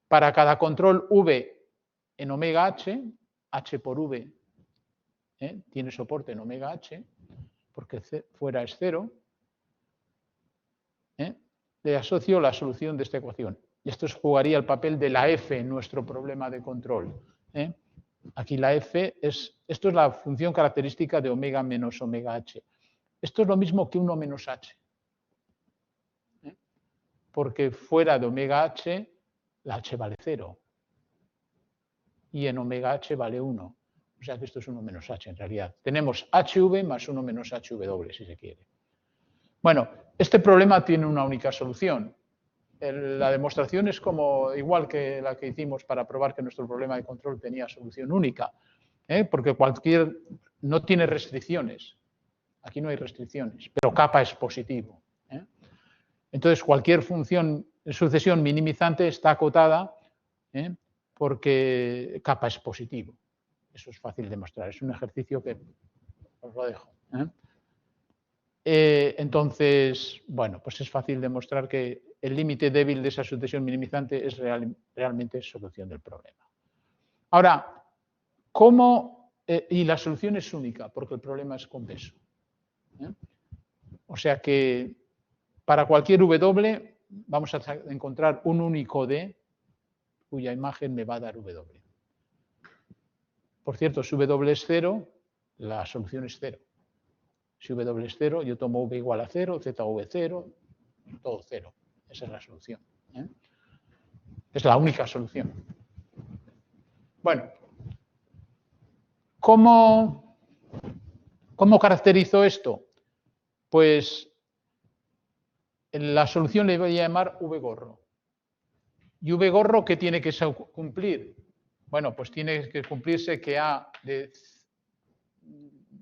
Para cada control V en omega H, H por V tiene soporte en omega H, porque fuera es 0, le asocio la solución de esta ecuación. Y esto jugaría el papel de la F en nuestro problema de control. Aquí la F esto es la función característica de omega menos omega H. Esto es lo mismo que 1 menos H. Porque fuera de omega H, la H vale 0. Y en omega H vale 1. O sea que esto es 1 menos H en realidad. Tenemos HV más 1 menos HW, si se quiere. Bueno, este problema tiene una única solución. La demostración es igual que la que hicimos para probar que nuestro problema de control tenía solución única. porque no tiene restricciones. Aquí no hay restricciones, pero kappa es positivo. Entonces, cualquier sucesión minimizante está acotada porque kappa es positivo. Eso es fácil de demostrar. Es un ejercicio que os lo dejo. Entonces, bueno, pues es fácil demostrar que el límite débil de esa sucesión minimizante es realmente solución del problema. Ahora, ¿cómo? Y la solución es única, porque el problema es convexo. O sea que para cualquier W vamos a encontrar un único D cuya imagen me va a dar W. Por cierto, si W es 0, la solución es 0. Si W es 0, yo tomo V igual a 0, ZV 0, todo 0. Esa es la solución. Es la única solución. Bueno, ¿cómo caracterizo esto? Pues la solución le voy a llamar V gorro. ¿Y V gorro qué tiene que cumplir? Bueno, pues tiene que cumplirse que A de,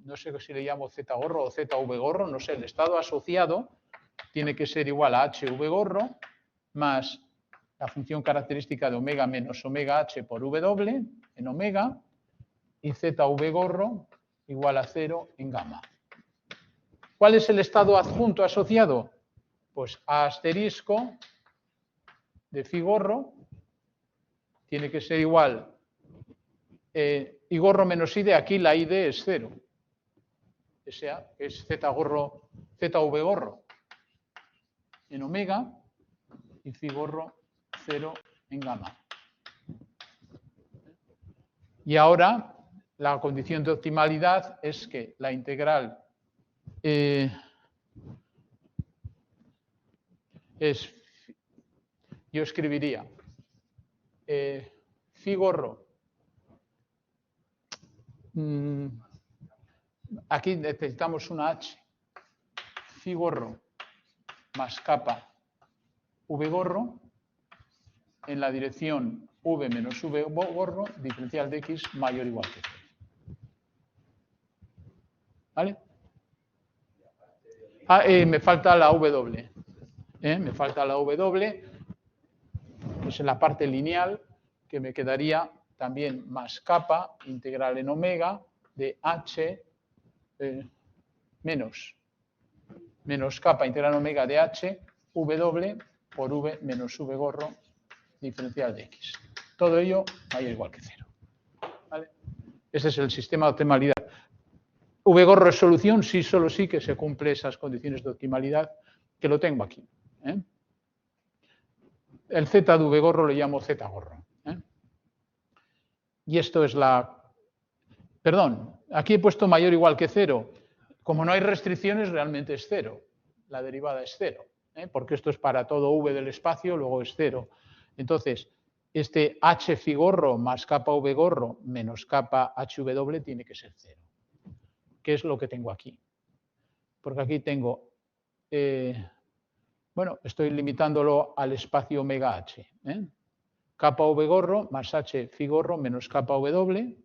no sé si le llamo Z gorro o ZV gorro, no sé, el estado asociado tiene que ser igual a HV gorro más la función característica de omega menos omega H por W en omega y ZV gorro igual a 0 en gamma. ¿Cuál es el estado adjunto asociado? Pues A asterisco de phi gorro tiene que ser igual I gorro menos ID, aquí la ID es 0. O sea, es ZV gorro en omega y phi gorro 0 en gamma. Y ahora la condición de optimalidad es que la integral yo escribiría phi gorro. Aquí necesitamos una H. Phi gorro más kappa V gorro en la dirección V menos V gorro diferencial de X mayor o igual que 0. ¿Vale? Me falta la W. Me falta la W, pues en la parte lineal, que me quedaría también más kappa integral en omega de H menos kappa integral en omega de H W por V menos V gorro diferencial de X. Todo ello mayor o igual que 0. ¿Vale? Ese es el sistema de optimalidad. V gorro es solución, sí, solo sí que se cumple esas condiciones de optimalidad, que lo tengo aquí. El Z de V gorro le llamo Z gorro. Y esto es la... Perdón, aquí he puesto mayor o igual que 0. Como no hay restricciones, realmente es 0. La derivada es 0. Porque esto es para todo V del espacio, luego es 0. Entonces, este H phi gorro más kappa V gorro menos kappa HW tiene que ser 0. ¿Qué es lo que tengo aquí? Porque aquí tengo... bueno, estoy limitándolo al espacio omega H. Kappa V gorro más H phi gorro menos kappa W.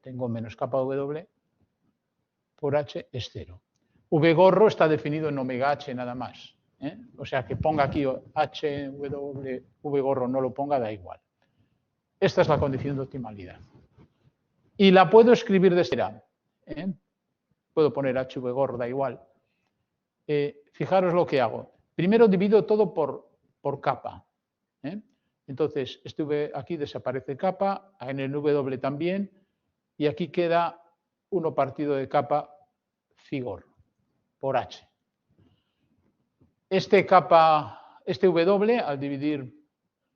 Tengo menos kappa W por H es 0. V gorro está definido en omega H nada más. O sea que ponga aquí H, W, V gorro, no lo ponga, da igual. Esta es la condición de optimalidad. Y la puedo escribir de esta manera. Puedo poner HV gorro, da igual. Fijaros lo que hago. Primero divido todo por kappa. Entonces, aquí desaparece kappa, en el W también, y aquí queda 1 partido de kappa phi gorro por H. Este W, al dividir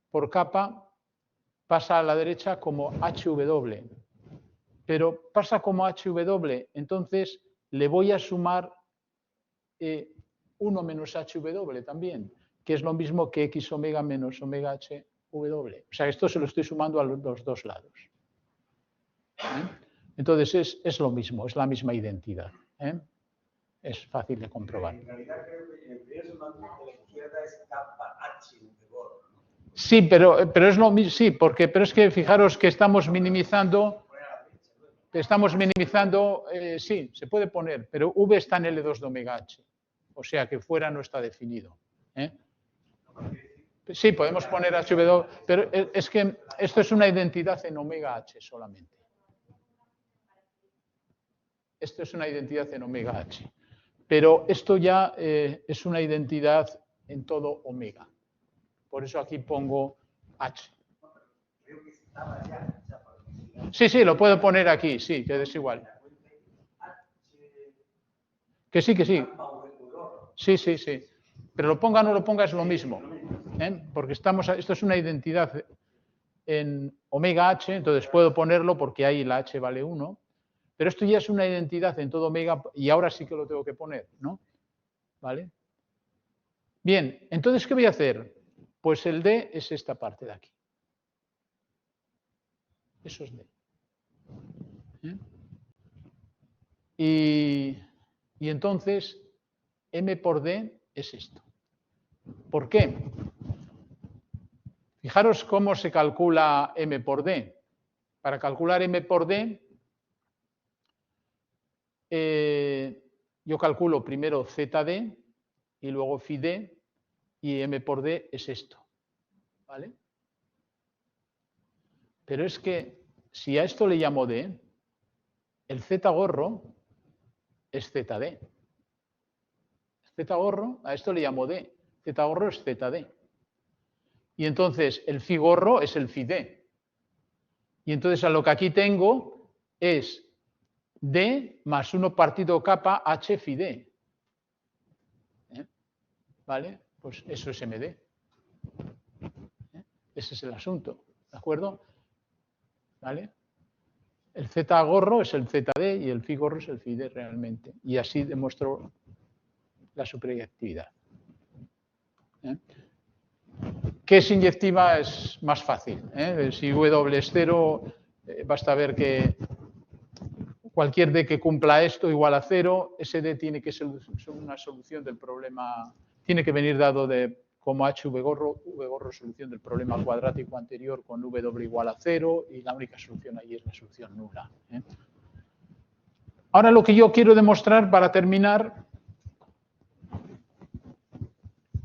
por kappa, pasa a la derecha como HW. Pero pasa como HW, entonces le voy a sumar 1 menos HW también, que es lo mismo que X omega menos omega HW. O sea, esto se lo estoy sumando a los dos lados. Entonces es lo mismo, es la misma identidad. Es fácil de comprobar. En realidad creo que en el semántico de la izquierda es kappa H V gorro. Sí, pero es lo mismo, sí, pero es que fijaros que estamos minimizando. estamos minimizando, sí, se puede poner, pero V está en L2 de omega H, o sea que fuera no está definido. Sí, podemos poner HW, pero es que esto es una identidad en omega H solamente. Esto es una identidad en omega H. Pero esto ya es una identidad en todo omega. Por eso aquí pongo H. Sí, sí, lo puedo poner aquí, sí, que es igual. Que sí, que sí. Sí, sí, sí. Pero lo ponga o no lo ponga es lo mismo. Porque esto es una identidad en omega H, entonces puedo ponerlo porque ahí la H vale 1. Pero esto ya es una identidad en todo omega y ahora sí que lo tengo que poner, ¿no? ¿Vale? Bien, entonces, ¿qué voy a hacer? Pues el D es esta parte de aquí. Eso es D. Y entonces, M por D es esto. ¿Por qué? Fijaros cómo se calcula M por D. Para calcular M por D, yo calculo primero ZD y luego phi D, y M por D es esto. ¿Vale? Pero es que si a esto le llamo D, el Z gorro es ZD. Z gorro, a esto le llamo D. Z gorro es ZD. Y entonces el phi gorro es el phi D. Y entonces a lo que aquí tengo es D más 1 partido kappa H phi D. ¿Vale? Pues eso es MD. Ese es el asunto. ¿De acuerdo? ¿Vale? El Z gorro es el ZD y el phi gorro es el phi D realmente. Y así demuestro la superioridad. ¿Qué es inyectiva? Es más fácil. Si W es 0, basta ver que cualquier D que cumpla esto igual a 0, ese D tiene que ser una solución del problema, tiene que venir dado de como HV gorro solución del problema cuadrático anterior con W igual a 0 y la única solución ahí es la solución nula. Ahora lo que yo quiero demostrar para terminar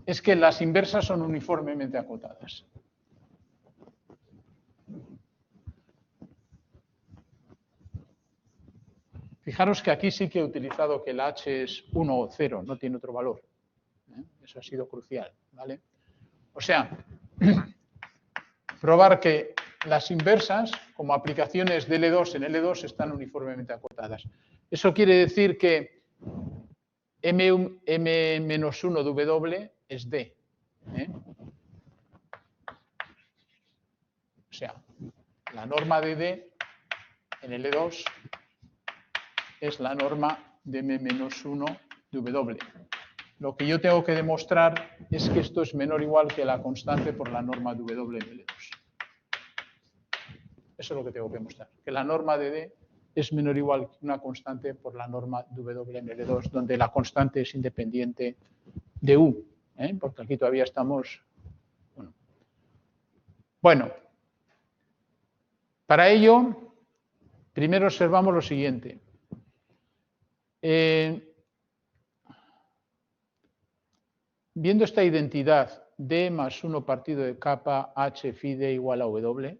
es que las inversas son uniformemente acotadas. Fijaros que aquí sí que he utilizado que la H es 1 o 0, no tiene otro valor. Eso ha sido crucial, ¿vale? O sea, probar que las inversas, como aplicaciones de L2 en L2, están uniformemente acotadas. Eso quiere decir que M-1 de W es D. O sea, la norma de D en L2 es la norma de M-1 de W. Lo que yo tengo que demostrar es que esto es menor o igual que la constante por la norma de W en L2. Eso es lo que tengo que demostrar, que la norma de D es menor o igual que una constante por la norma de W en L2, donde la constante es independiente de U, porque aquí todavía estamos... Bueno, para ello, primero observamos lo siguiente. Viendo esta identidad D más 1 partido de kappa H phi D igual a W,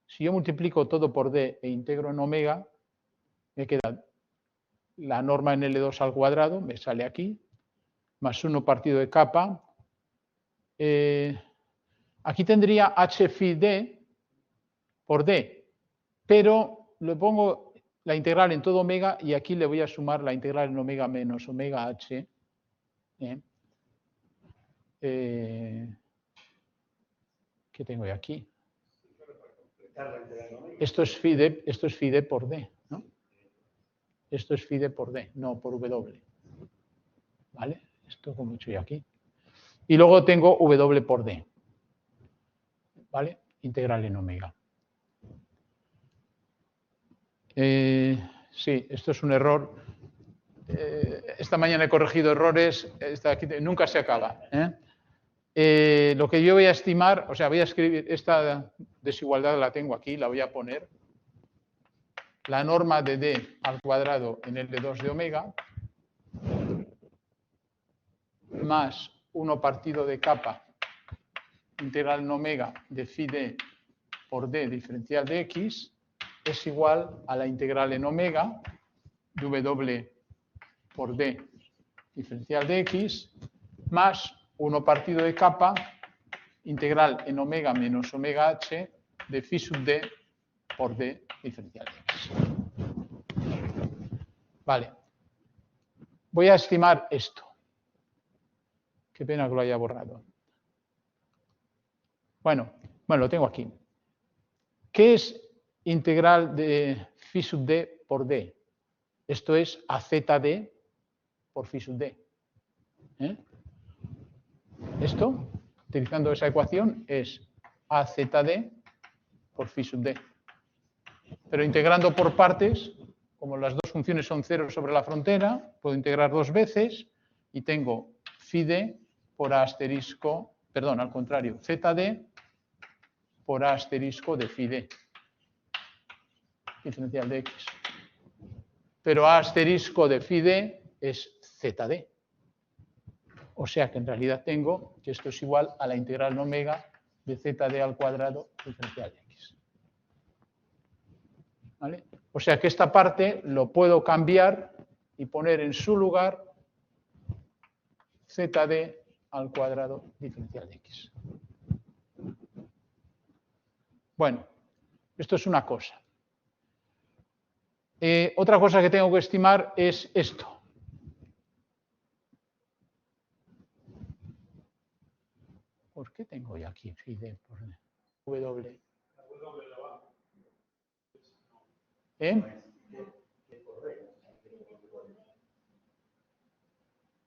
si yo multiplico todo por D e integro en omega, me queda la norma en L2 al cuadrado, me sale aquí, más 1 partido de kappa. Aquí tendría H phi D por D, pero le pongo la integral en todo omega y aquí le voy a sumar la integral en omega menos omega H. ¿Qué tengo yo aquí? Esto es phi D por D, ¿no? Esto es phi D por D, no por W. ¿Vale? Esto como he hecho yo aquí. Y luego tengo W por D. ¿Vale? Integral en omega. Sí, esto es un error. Esta mañana he corregido errores. Nunca se acaba. Lo que yo voy a estimar, o sea, voy a escribir esta desigualdad, la tengo aquí, la voy a poner. la norma de d al cuadrado en L2 de omega más 1 partido de kappa integral en omega de phi d por d diferencial de x es igual a la integral en omega de w por d diferencial de x más 1 partido de kappa integral en omega menos omega h de phi sub d por d diferencial de x. Vale. Voy a estimar esto. Qué pena que lo haya borrado. Bueno, lo tengo aquí. ¿Qué es integral de phi sub d por d? Esto es a zd por phi sub d. Esto, utilizando esa ecuación, es a zd por phi sub d. Pero integrando por partes, como las dos funciones son cero sobre la frontera, puedo integrar dos veces y tengo phi d por a asterisco, perdón, al contrario, zd por a asterisco de phi d, diferencial de x. Pero a asterisco de phi d es zd. O sea que en realidad tengo que esto es igual a la integral en omega de zd al cuadrado diferencial de x. ¿Vale? O sea que esta parte lo puedo cambiar y poner en su lugar zd al cuadrado diferencial de x. Bueno, esto es una cosa. Otra cosa que tengo que estimar es esto. ¿Por qué tengo yo aquí phi d por w?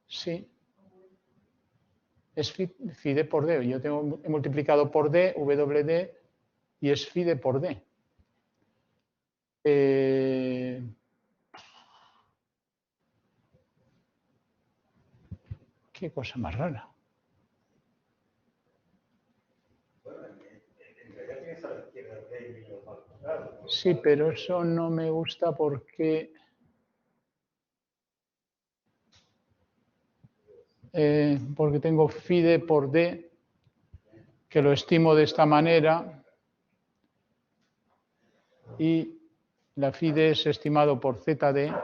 Sí. Es phi d por d. Yo he multiplicado por d, wd, y es phi d por d. Qué cosa más rara. Sí, pero eso no me gusta porque tengo phi d por d, que lo estimo de esta manera, y la phi d es estimado por zd,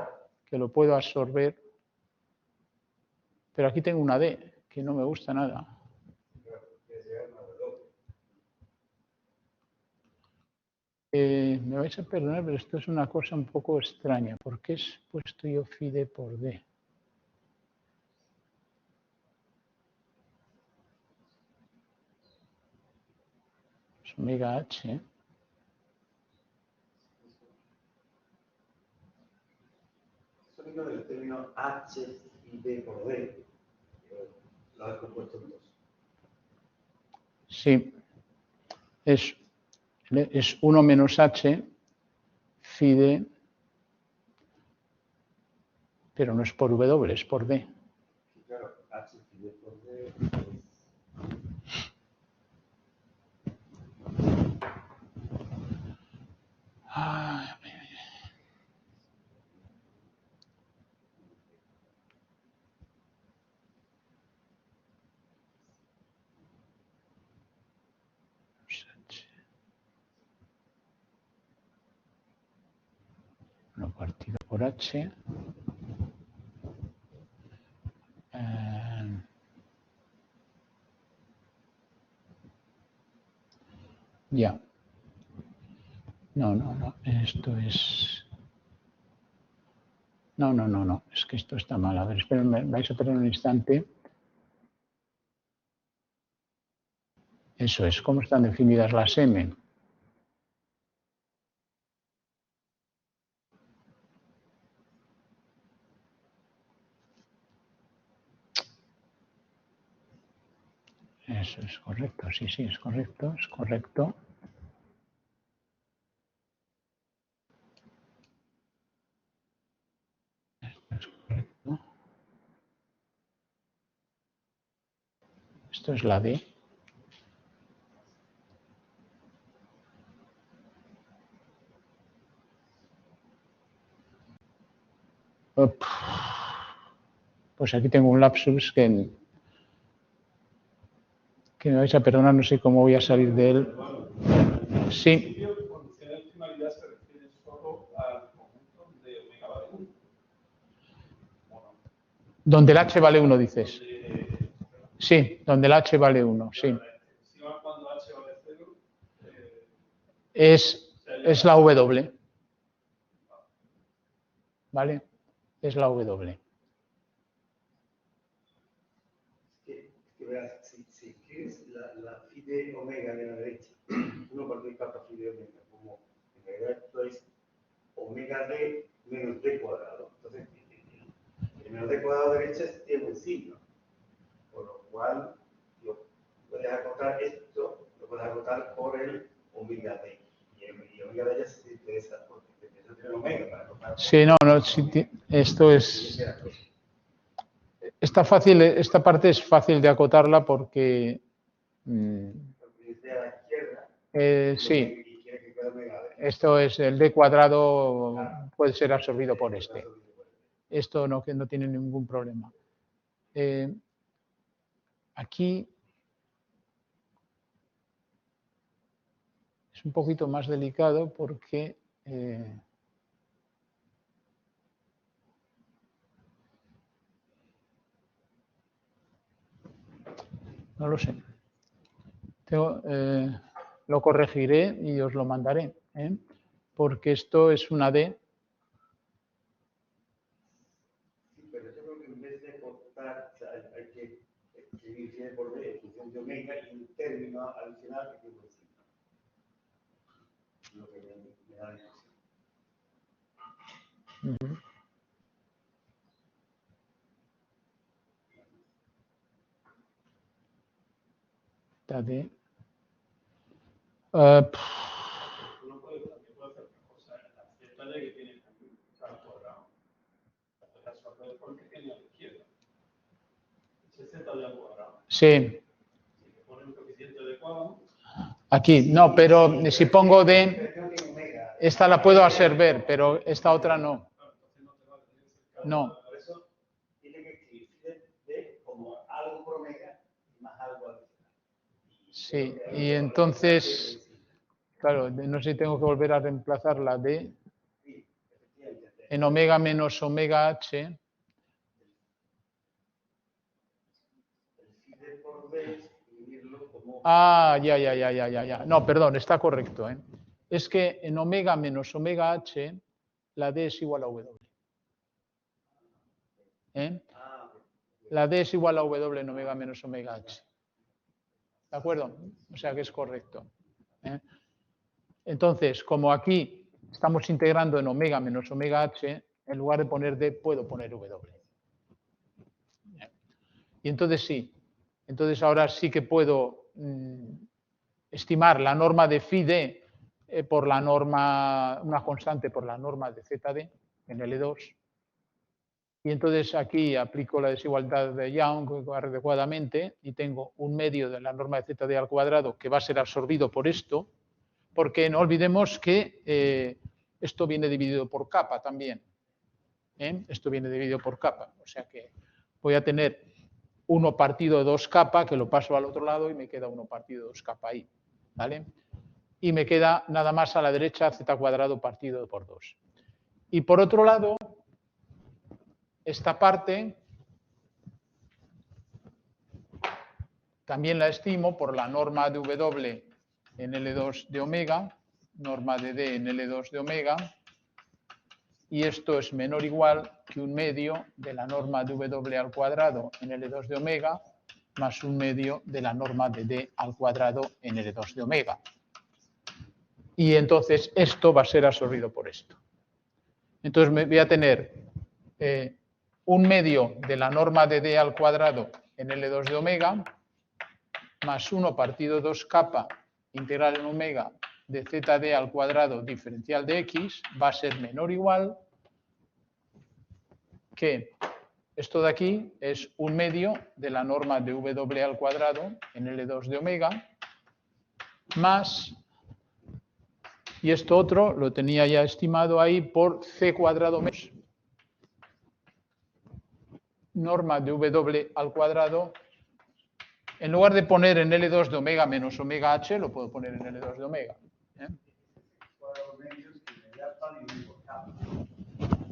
que lo puedo absorber, pero aquí tengo una d, que no me gusta nada. Me vais a perdonar, pero esto es una cosa un poco extraña. ¿Por qué he puesto yo phi d por d? Es omega h. Solo del término h y d por d. Lo has compuesto en dos. Sí. Es 1 menos h phi d, pero no es por w, es por d. Claro, h phi d por d. Lo partido por h. Ya. No. Esto es... No. Es que esto está mal. A ver, espérenme, vais a esperar un instante. Eso es. ¿Cómo están definidas las m? Eso es correcto. Sí, es correcto. Es correcto. Esto es la D. Pues aquí tengo un lapsus que me vais a perdonar, no sé cómo voy a salir de él. Sí. Donde el h vale 1, dices. Sí, donde el h vale 1, sí. Es la W. ¿Vale? Es la W. Si quieres la phi de omega de la derecha, 1 por d kappa phi de omega, como en realidad esto es omega d menos d cuadrado. Entonces, el menos d cuadrado derecha es un signo, por lo cual lo puedes acotar esto, lo puedes acotar por el omega d. Y omega d ya se te interesa, porque te interesa tener omega para acotar. Sí, no, esto es... Esta parte es fácil de acotarla porque... sí, esto es el d cuadrado, puede ser absorbido por este. Esto no tiene ningún problema. Aquí es un poquito más delicado porque... no lo sé. Lo corregiré y os lo mandaré, porque esto es una D. Sí, pero yo creo que en vez de cortar, hay que escribir C por D en función de omega y un término adicional que tiene lo que me da la impresión. D. Sí. Aquí, no, pero si pongo D, esta la puedo hacer ver, pero esta otra no. No. Por eso tiene que escribirse D como algo por omega y más algo adicional. Sí, y entonces, claro, no sé si tengo que volver a reemplazar la D en omega menos omega H. Ah, ya. No, perdón, está correcto. Es que en omega menos omega H, la D es igual a W. La D es igual a W en omega menos omega H. ¿De acuerdo? O sea que es correcto. Entonces, como aquí estamos integrando en omega menos omega H, en lugar de poner D, puedo poner W. Y entonces sí. Entonces ahora sí que puedo estimar la norma de phi D por la norma, una constante por la norma de ZD en L2. Y entonces aquí aplico la desigualdad de Young adecuadamente y tengo un medio de la norma de ZD al cuadrado que va a ser absorbido por esto, porque no olvidemos que esto viene dividido por capa también. Esto viene dividido por capa, o sea que voy a tener 1 partido 2 capa, que lo paso al otro lado y me queda 1 partido 2 capa ahí, ¿vale? Y me queda nada más a la derecha z cuadrado partido por 2. Y por otro lado, esta parte también la estimo por la norma de W en L2 de omega, norma de D en L2 de omega, y esto es menor o igual que un medio de la norma de W al cuadrado en L2 de omega más un medio de la norma de D al cuadrado en L2 de omega. Y entonces esto va a ser absorbido por esto. Entonces me voy a tener un medio de la norma de D al cuadrado en L2 de omega más 1 partido 2 capa integral en omega de ZD al cuadrado diferencial de X va a ser menor o igual que esto de aquí es un medio de la norma de W al cuadrado en L2 de omega más, y esto otro lo tenía ya estimado ahí por C cuadrado menos norma de W al cuadrado, en lugar de poner en L2 de omega menos omega H, lo puedo poner en L2 de omega.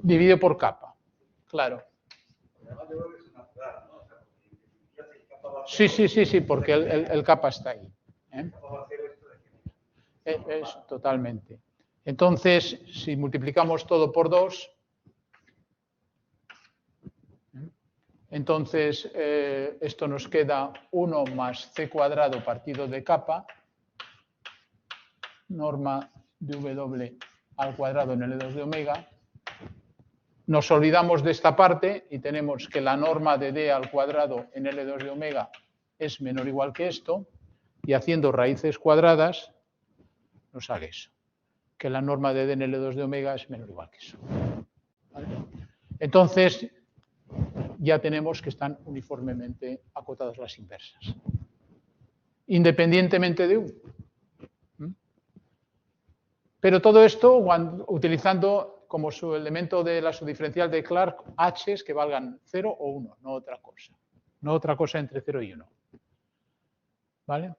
Dividido por capa, claro. Sí, porque el capa está ahí. Es totalmente. Entonces, si multiplicamos todo por 2, entonces esto nos queda 1 más c cuadrado partido de capa, norma de W al cuadrado en L2 de omega. Nos olvidamos de esta parte y tenemos que la norma de D al cuadrado en L2 de omega es menor o igual que esto, y haciendo raíces cuadradas nos sale eso, que la norma de D en L2 de omega es menor o igual que eso. ¿Vale? Entonces, ya tenemos que están uniformemente acotadas las inversas, independientemente de U. Pero todo esto utilizando como su elemento de la subdiferencial de Clark H's que valgan 0 o 1, no otra cosa. No otra cosa entre 0 y 1. ¿Vale?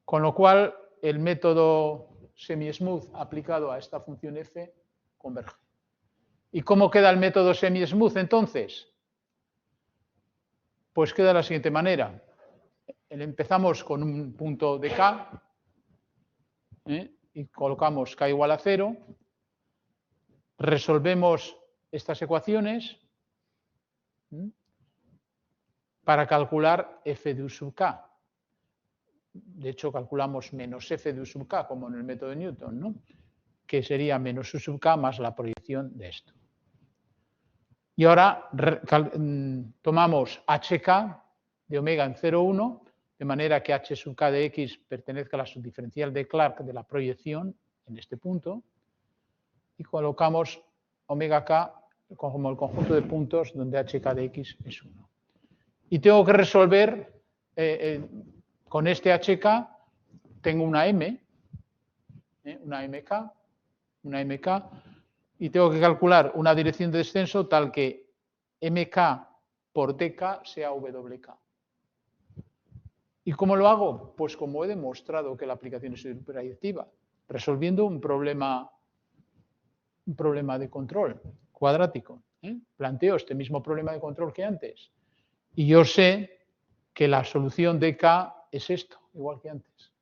Con lo cual, el método semi-smooth aplicado a esta función f converge. ¿Y cómo queda el método semi-smooth entonces? Pues queda de la siguiente manera. Empezamos con un punto de K y colocamos K igual a 0. Resolvemos estas ecuaciones para calcular f de U sub K. De hecho, calculamos menos f de U sub K, como en el método de Newton, ¿no? Que sería menos U sub K más la proyección de esto. Y ahora tomamos hk de omega en 0, 1, de manera que h sub k de x pertenezca a la subdiferencial de Clark de la proyección en este punto, y colocamos omega k como el conjunto de puntos donde hk de x es 1. Y tengo que resolver, con este hk, tengo una m, una mk, y tengo que calcular una dirección de descenso tal que mk por dk sea wk. ¿Y cómo lo hago? Pues como he demostrado que la aplicación es superadictiva, resolviendo un problema de control cuadrático. Planteo este mismo problema de control que antes. Y yo sé que la solución de K es esto, igual que antes.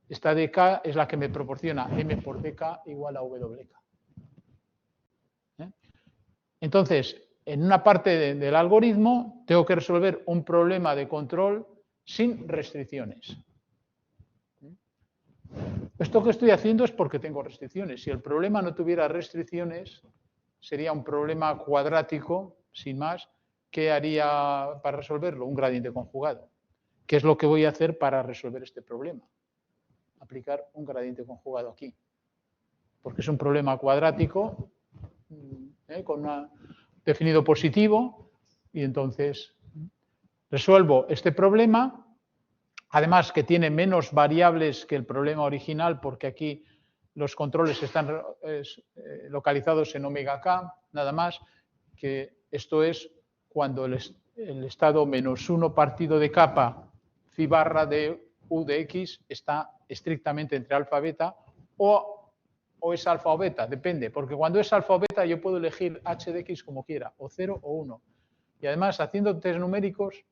Esta dk es la que me proporciona m por dk igual a wk. Entonces, en una parte del algoritmo tengo que resolver un problema de control sin restricciones. Esto que estoy haciendo es porque tengo restricciones. Si el problema no tuviera restricciones, sería un problema cuadrático, sin más. ¿Qué haría para resolverlo? Un gradiente conjugado. ¿Qué es lo que voy a hacer para resolver este problema? Aplicar un gradiente conjugado aquí. Porque es un problema cuadrático con un definido positivo, y entonces resuelvo este problema, además que tiene menos variables que el problema original, porque aquí los controles están localizados en omega k, nada más, que esto es cuando el estado menos 1 partido de capa phi barra de U de X está estrictamente entre alfa y beta, o es alfa o beta, depende, porque cuando es alfa o beta yo puedo elegir h de x como quiera, o 0 o 1. Y además, haciendo test numéricos,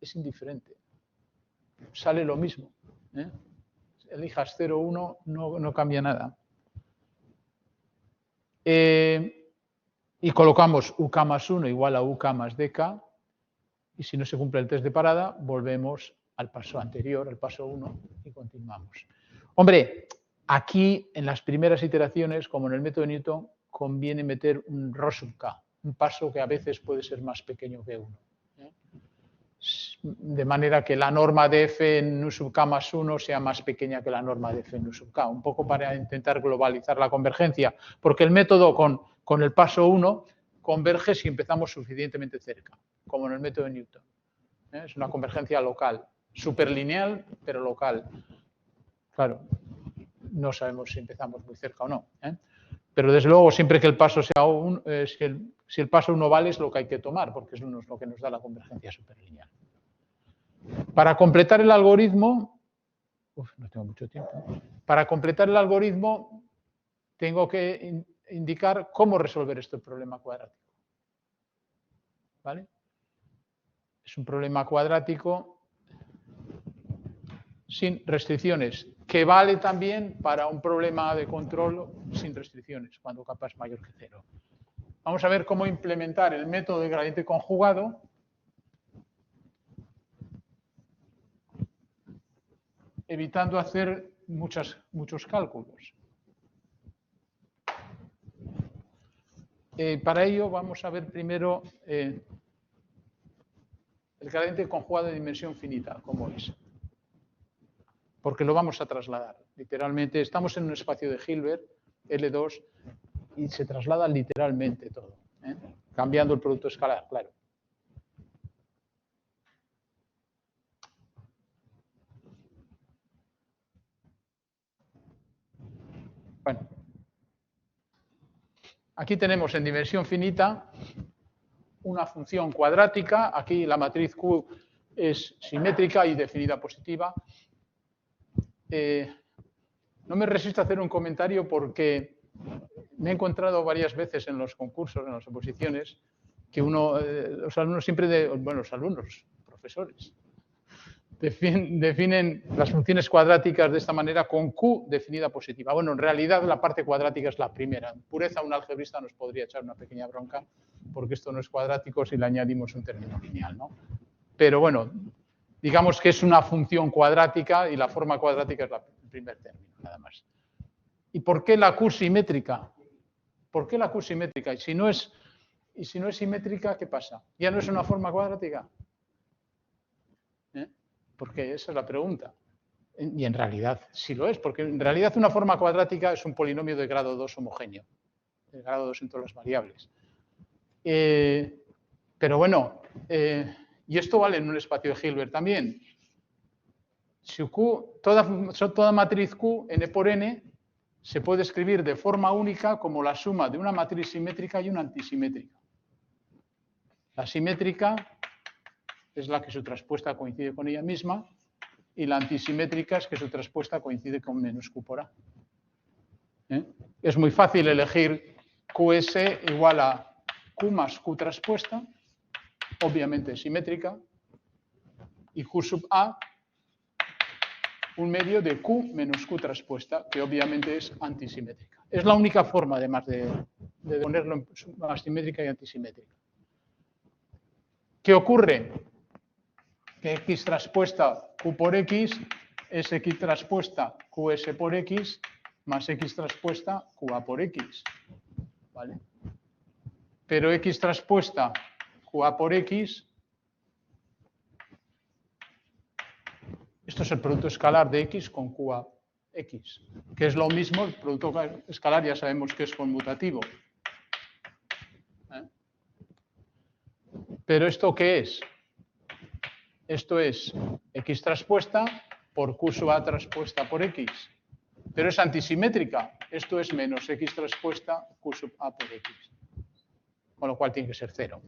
es indiferente. Sale lo mismo. Elijas 0 o 1, no cambia nada. Y colocamos UK más 1 igual a UK más DK, y si no se cumple el test de parada, volvemos al paso anterior, al paso 1, y continuamos. Hombre, aquí, en las primeras iteraciones, como en el método de Newton, conviene meter un ρ sub k, un paso que a veces puede ser más pequeño que 1. De manera que la norma de f en U sub k más 1 sea más pequeña que la norma de f en U sub k, un poco para intentar globalizar la convergencia, porque el método con el paso 1 converge si empezamos suficientemente cerca, como en el método de Newton. Es una convergencia local, superlineal, pero local. Claro, no sabemos si empezamos muy cerca o no. Pero desde luego, siempre que el paso sea si el paso 1 vale, es lo que hay que tomar, porque es lo que nos da la convergencia superlineal. Para completar el algoritmo, no tengo mucho tiempo. Para completar el algoritmo, tengo que indicar cómo resolver este problema cuadrático. ¿Vale? Es un problema cuadrático sin restricciones, que vale también para un problema de control sin restricciones, cuando kappa es mayor que 0. Vamos a ver cómo implementar el método de gradiente conjugado evitando hacer muchos cálculos. Para ello vamos a ver primero el gradiente conjugado de dimensión finita, cómo es. Porque lo vamos a trasladar. Literalmente, estamos en un espacio de Hilbert, L2, y se traslada literalmente todo, cambiando el producto escalar, claro. Bueno, aquí tenemos en dimensión finita una función cuadrática. Aquí la matriz Q es simétrica y definida positiva. No me resisto a hacer un comentario porque me he encontrado varias veces en los concursos, en las oposiciones, que los alumnos los profesores, definen las funciones cuadráticas de esta manera con Q definida positiva. Bueno, en realidad la parte cuadrática es la primera. En pureza, un algebrista nos podría echar una pequeña bronca porque esto no es cuadrático si le añadimos un término lineal, ¿no? Pero bueno, digamos que es una función cuadrática y la forma cuadrática es el primer término, nada más. ¿Y por qué la Q simétrica? ¿Por qué la Q simétrica? Y si no es simétrica, ¿qué pasa? ¿Ya no es una forma cuadrática? Porque esa es la pregunta. Y en realidad sí lo es, porque en realidad una forma cuadrática es un polinomio de grado 2 homogéneo, de grado 2 en todas las variables. Pero bueno, y esto vale en un espacio de Hilbert también. Si Q, toda matriz Q, n por n, se puede escribir de forma única como la suma de una matriz simétrica y una antisimétrica. La simétrica es la que su traspuesta coincide con ella misma, y la antisimétrica es que su traspuesta coincide con menos Q por A. Es muy fácil elegir QS igual a Q más Q traspuesta, obviamente simétrica, y Q sub A, un medio de Q menos Q traspuesta, que obviamente es antisimétrica. Es la única forma, además, de ponerlo en suma simétrica y antisimétrica. ¿Qué ocurre? Que X traspuesta Q por X es X traspuesta QS por X más X traspuesta QA por X. ¿Vale? Pero X traspuesta QA por X, esto es el producto escalar de X con QA X, que es lo mismo, el producto escalar ya sabemos que es conmutativo. ¿Pero esto qué es? Esto es X traspuesta por Q sub A traspuesta por X. Pero es antisimétrica. Esto es menos X traspuesta Q sub A por X. Con lo cual tiene que ser 0.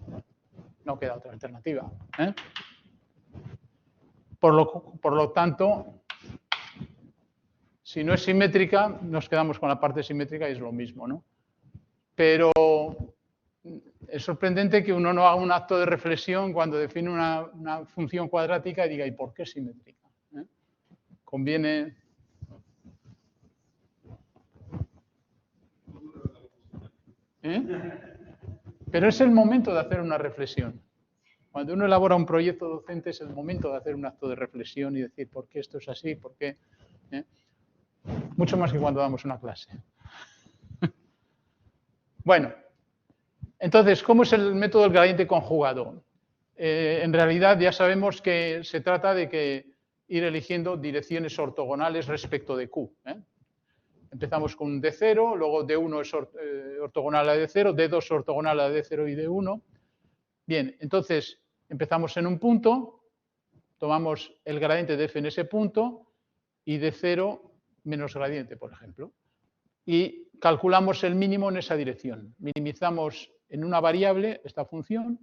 No queda otra alternativa. Por lo tanto, si no es simétrica, nos quedamos con la parte simétrica y es lo mismo, ¿no? Pero es sorprendente que uno no haga un acto de reflexión cuando define una función cuadrática y diga, ¿y por qué simétrica? Conviene... Pero es el momento de hacer una reflexión. Cuando uno elabora un proyecto docente es el momento de hacer un acto de reflexión y decir, ¿por qué esto es así? ¿Por qué? Mucho más que cuando damos una clase. Bueno. Entonces, ¿cómo es el método del gradiente conjugado? En realidad ya sabemos que se trata de ir eligiendo direcciones ortogonales respecto de Q. Empezamos con D0, luego D1 es ortogonal a D0, D2 es ortogonal a D0 y D1. Bien, entonces empezamos en un punto, tomamos el gradiente de F en ese punto y D0 menos gradiente, por ejemplo. Y calculamos el mínimo en esa dirección. Minimizamos en una variable esta función.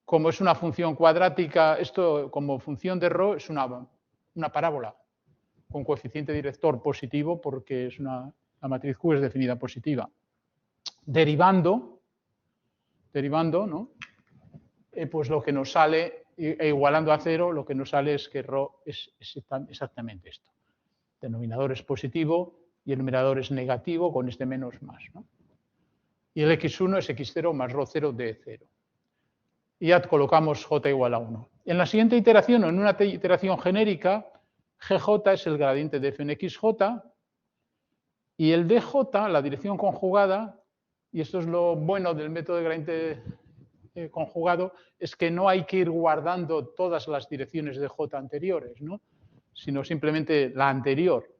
Como es una función cuadrática, esto como función de ρ es una parábola con coeficiente director positivo porque es la matriz Q es definida positiva. Derivando, ¿no? Pues lo que nos sale, igualando a 0, lo que nos sale es que ρ es exactamente esto. El denominador es positivo y el numerador es negativo con este menos más, ¿no? Y el x1 es x0 más ρ0 de 0. Y ya colocamos j igual a 1. En la siguiente iteración, o en una iteración genérica, gj es el gradiente de f en xj, y el dj, la dirección conjugada, y esto es lo bueno del método de gradiente conjugado, es que no hay que ir guardando todas las direcciones de j anteriores, ¿no? Sino simplemente la anterior.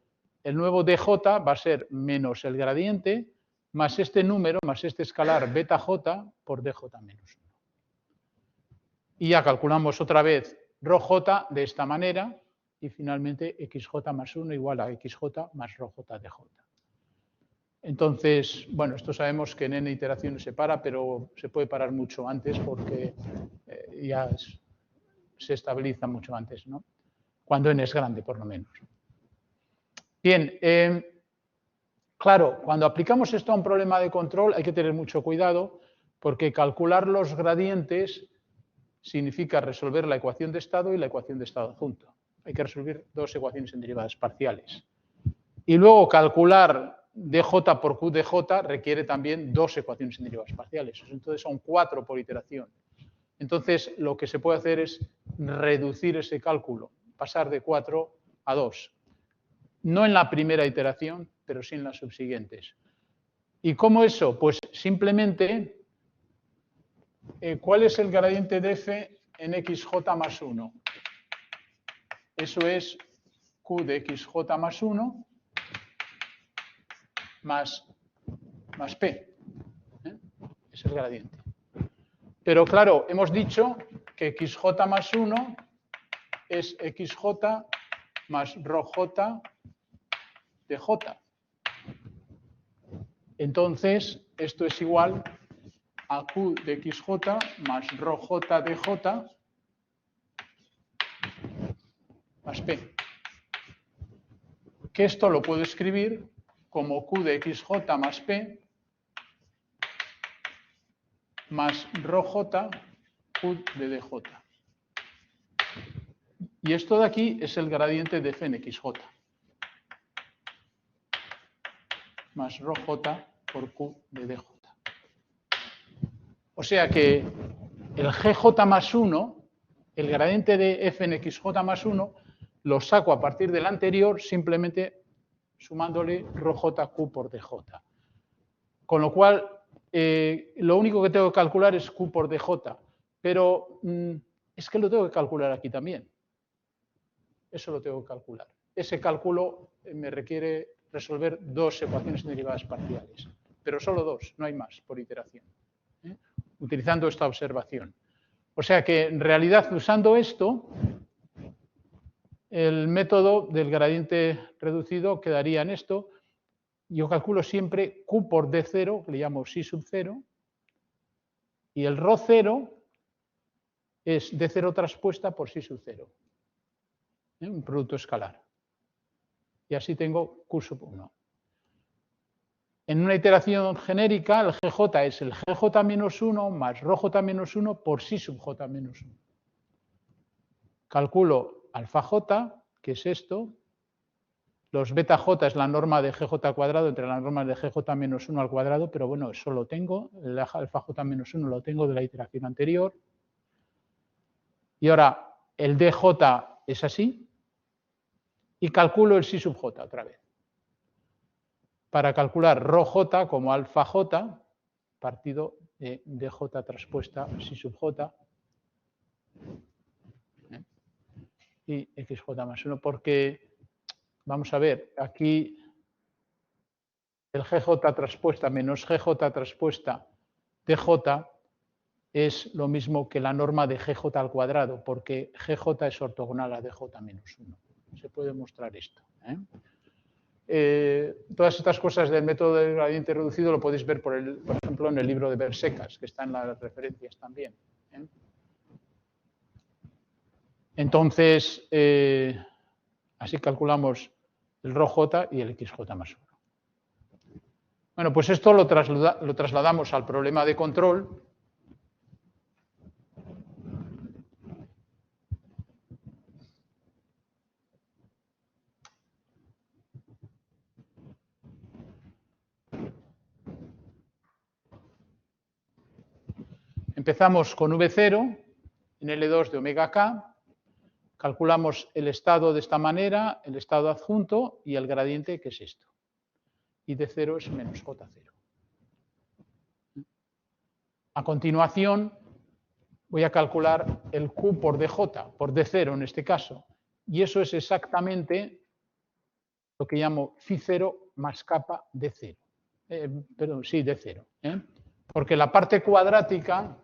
El nuevo dj va a ser menos el gradiente, más este número, más este escalar beta j por dj menos 1. Y ya calculamos otra vez ρj de esta manera y finalmente xj más 1 igual a xj más ρj de j. Entonces, bueno, esto sabemos que en n iteraciones se para, pero se puede parar mucho antes porque ya se estabiliza mucho antes, ¿no? Cuando n es grande, por lo menos. Bien, claro, cuando aplicamos esto a un problema de control hay que tener mucho cuidado porque calcular los gradientes significa resolver la ecuación de estado y la ecuación de estado adjunto. Hay que resolver dos ecuaciones en derivadas parciales. Y luego calcular dj por q dj requiere también dos ecuaciones en derivadas parciales. Entonces son 4 por iteración. Entonces lo que se puede hacer es reducir ese cálculo, pasar de 4 a 2. No en la primera iteración, pero sí en las subsiguientes. ¿Y cómo eso? Pues simplemente, ¿cuál es el gradiente de f en xj más 1? Eso es q de xj más 1 más p. Es el gradiente. Pero claro, hemos dicho que xj más 1 es xj más ρj de j. Entonces, esto es igual a q de xj más ρj de j más p. Que esto lo puedo escribir como q de xj más p más ρj q de dj. Y esto de aquí es el gradiente de f en xj. Más ρj por q de dj. O sea que el gj más 1, el gradiente de f en xj más 1, lo saco a partir del anterior simplemente sumándole ρjq por dj. Con lo cual, lo único que tengo que calcular es q por dj. Pero es que lo tengo que calcular aquí también. Eso lo tengo que calcular. Ese cálculo me requiere resolver dos ecuaciones en derivadas parciales. Pero solo dos, no hay más por iteración. Utilizando esta observación. O sea que en realidad usando esto, el método del gradiente reducido quedaría en esto. Yo calculo siempre q por d0, que le llamo psi sub 0, y el ρ0 es d0 traspuesta por psi sub 0. Un producto escalar. Y así tengo q sub 1. En una iteración genérica, el gj es el gj menos 1 más ρj menos 1 por psi sub j menos 1. Calculo alfa j, que es esto. Los beta j es la norma de gj al cuadrado entre las normas de gj menos 1 al cuadrado, pero bueno, eso lo tengo. El alfa j menos 1 lo tengo de la iteración anterior. Y ahora el dj es así. Y calculo el psi sub j otra vez. Para calcular ρj como alfa j, partido de dj traspuesta psi sub j. Y xj más 1, porque, vamos a ver, aquí el gj traspuesta menos gj traspuesta dj es lo mismo que la norma de gj al cuadrado, porque gj es ortogonal a dj menos 1. Se puede mostrar esto. Todas estas cosas del método del gradiente reducido lo podéis ver, por ejemplo, en el libro de Bersecas, que está en las referencias también. Entonces, así calculamos el ρj y el xj más 1. Bueno, pues esto lo trasladamos al problema de control. Empezamos con V0 en L2 de omega K. Calculamos el estado de esta manera, el estado adjunto y el gradiente, que es esto. Y D0 es menos J0. A continuación, voy a calcular el Q por DJ, por D0 en este caso. Y eso es exactamente lo que llamo Φ0 más kappa D0. Perdón, sí, D0. Porque la parte cuadrática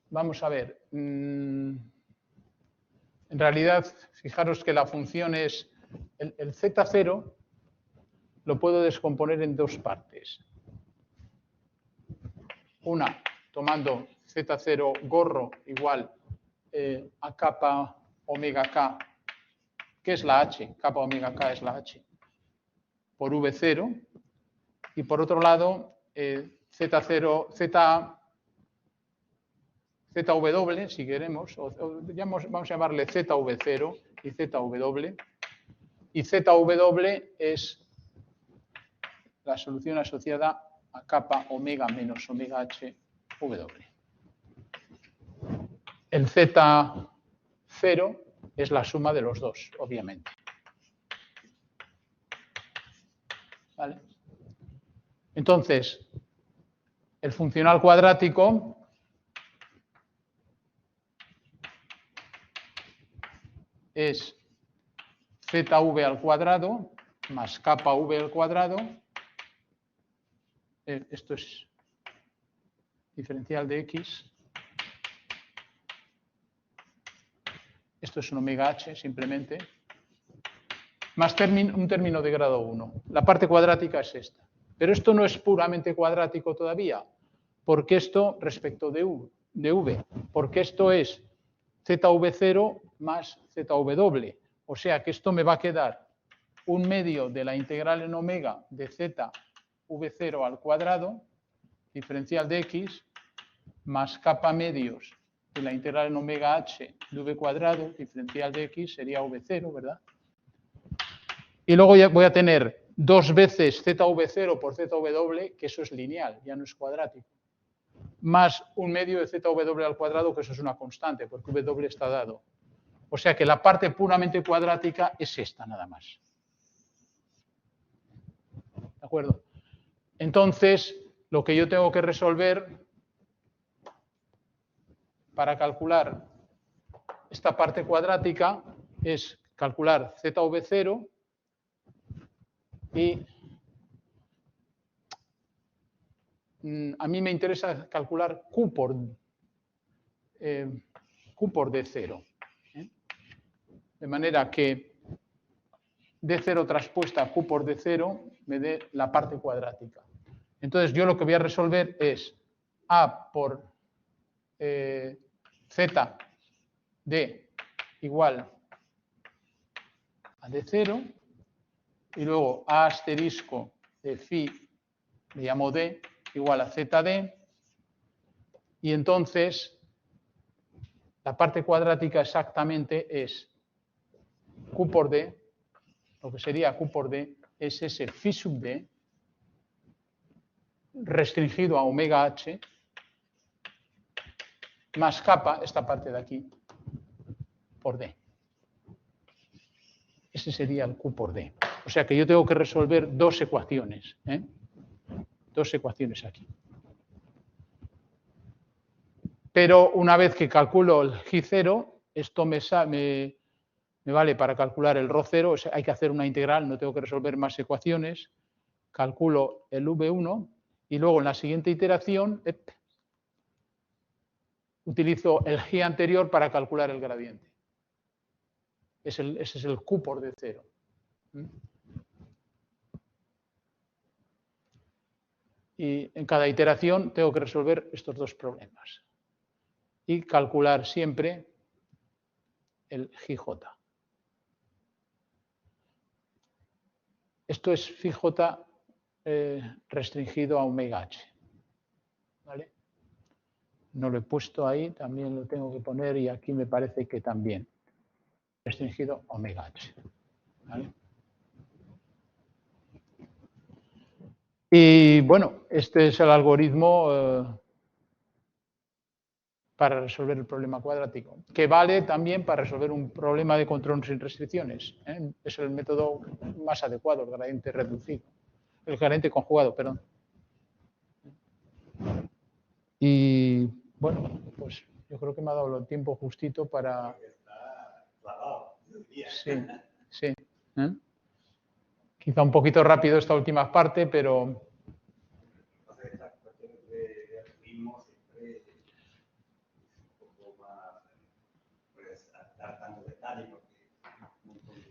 vamos a ver. En realidad, fijaros que la función es el Z0, lo puedo descomponer en dos partes. Una, tomando Z0 gorro igual a kappa omega K, que es la H, kappa omega K es la H, por V0. Y por otro lado, Z0, ZW, si queremos, vamos a llamarle ZV0 y ZW. Y ZW es la solución asociada a kappa omega menos omega H W. El Z0 es la suma de los dos, obviamente. ¿Vale? Entonces, el funcional cuadrático es ZV al cuadrado más kappa V al cuadrado. Esto es diferencial de X. Esto es un omega H, simplemente. Más un término de grado 1. La parte cuadrática es esta. Pero esto no es puramente cuadrático todavía. Porque esto, respecto de V, porque esto es ZV0 más ZW. O sea que esto me va a quedar un medio de la integral en omega de ZV0 al cuadrado, diferencial de X, más kappa medios de la integral en omega H de V cuadrado, diferencial de X, sería V0, ¿verdad? Y luego ya voy a tener dos veces ZV0 por ZW, que eso es lineal, ya no es cuadrático, más un medio de ZW al cuadrado, que eso es una constante, porque W está dado. O sea que la parte puramente cuadrática es esta, nada más. ¿De acuerdo? Entonces, lo que yo tengo que resolver para calcular esta parte cuadrática es calcular ZV0 y a mí me interesa calcular Q por D0. De manera que D0 traspuesta a Q por D0 me dé la parte cuadrática. Entonces yo lo que voy a resolver es A por Z D igual a D0 y luego A asterisco de phi, le llamo D, igual a ZD, y entonces la parte cuadrática exactamente es Q por D, lo que sería Q por D es ese phi sub D restringido a omega H más kappa, esta parte de aquí, por D. Ese sería el Q por D. O sea que yo tengo que resolver dos ecuaciones. Dos ecuaciones aquí. Pero una vez que calculo el G0, esto me vale para calcular el ρ0, o sea, hay que hacer una integral, no tengo que resolver más ecuaciones. Calculo el V1 y luego en la siguiente iteración utilizo el G anterior para calcular el gradiente. Ese es el Q por D0. Y en cada iteración tengo que resolver estos dos problemas. Y calcular siempre el GJ. Esto es phi j restringido a omega h. ¿Vale? No lo he puesto ahí, también lo tengo que poner y aquí me parece que también. Restringido a omega h. ¿Vale? Y bueno, este es el algoritmo para resolver el problema cuadrático, que vale también para resolver un problema de control sin restricciones. Es el método más adecuado, el gradiente reducido. El gradiente conjugado, perdón. Y bueno, pues yo creo que me ha dado el tiempo justito para... Sí, sí. Quizá un poquito rápido esta última parte, pero...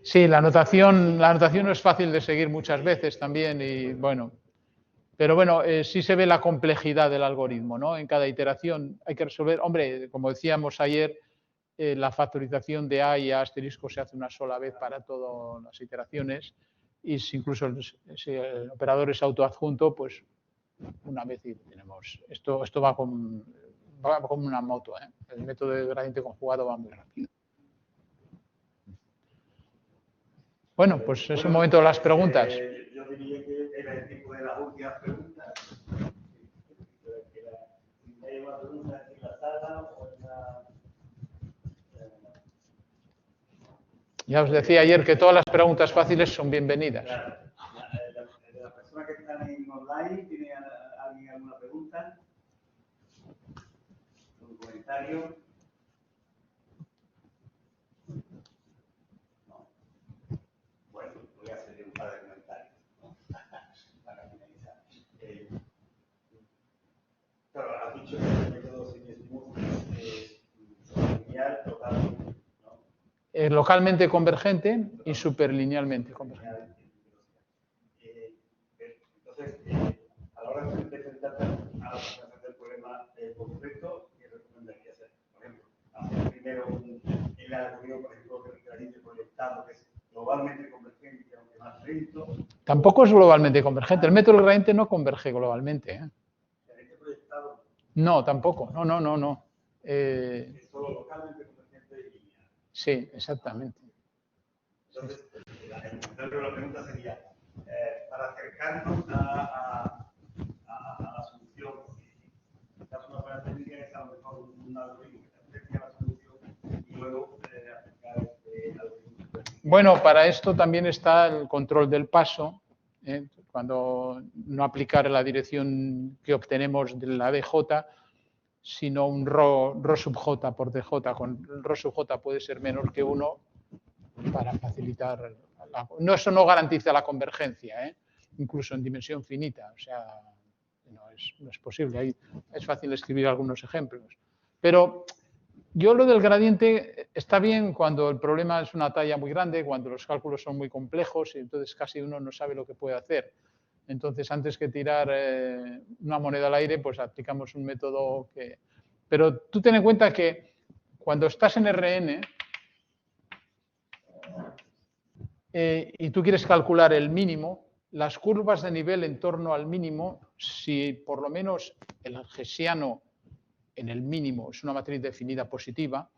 Sí, la anotación no es fácil de seguir muchas veces también y bueno, pero bueno, sí se ve la complejidad del algoritmo, ¿no? En cada iteración hay que resolver, hombre, como decíamos ayer, la factorización de A y A asterisco se hace una sola vez para todas las iteraciones y si incluso si el operador es autoadjunto, pues una vez y tenemos, esto va como una moto, ¿eh? El método de gradiente conjugado va muy rápido. Bueno, pues es el momento de las preguntas. Yo diría que era el tipo de las últimas preguntas. Si hay una pregunta en la sala o en la... Ya os decía ayer que todas las preguntas fáciles son bienvenidas. Claro. La persona que está en online, ¿tiene alguien alguna pregunta? ¿Un comentario? No. Bueno, voy a hacer un par de comentarios, ¿no? Para finalizar. Claro, has dicho que el método Semi-Smooth es lineal, totalmente, ¿no? Localmente convergente y superlinealmente convergente. Entonces, a la hora de presentar a la presentación del problema concreto, ¿qué recomendaría hacer? Por ejemplo, hacer primero el algoritmo, por ejemplo, del gradiente proyectado, que es globalmente convergente, aunque más lento. Tampoco es globalmente convergente. El método del gradiente no converge globalmente. ¿Gradiente proyectado? No, tampoco. No. Es solo localmente convergente y lineal. Sí, exactamente. Entonces, la pregunta sería, para acercarnos a la solución, quizás una buena técnica es a lo mejor un algoritmo que te acerque a la solución y luego aplicar este algoritmo. Bueno, para esto también está el control del paso, cuando no aplicar la dirección que obtenemos de la DJ, sino un ρ sub j por dj. Con el ρ sub j puede ser menor que 1 para facilitar... Eso no garantiza la convergencia, incluso en dimensión finita. O sea, no es posible. Ahí es fácil escribir algunos ejemplos. Pero yo lo del gradiente está bien cuando el problema es una talla muy grande, cuando los cálculos son muy complejos y entonces casi uno no sabe lo que puede hacer. Entonces, antes que tirar una moneda al aire, pues aplicamos un método que... Pero tú ten en cuenta que cuando estás en RN y tú quieres calcular el mínimo, las curvas de nivel en torno al mínimo, si por lo menos el hessiano en el mínimo es una matriz definida positiva,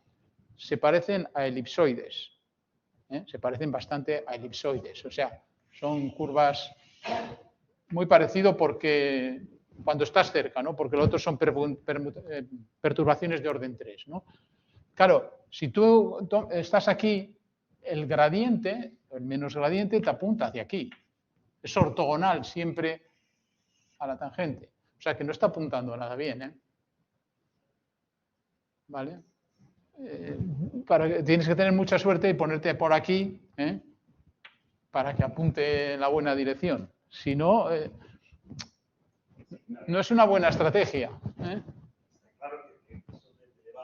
se parecen a elipsoides. Se parecen bastante a elipsoides. O sea, son curvas muy parecido porque cuando estás cerca, ¿no? Porque los otros son perturbaciones de orden 3, ¿no? Claro, si tú estás aquí, el gradiente, el menos gradiente, te apunta hacia aquí. Es ortogonal siempre a la tangente. O sea que no está apuntando a nada bien, ¿eh? ¿Vale? Tienes que tener mucha suerte y ponerte por aquí, para que apunte en la buena dirección. Si no, no es una buena estrategia. Claro que eso dependerá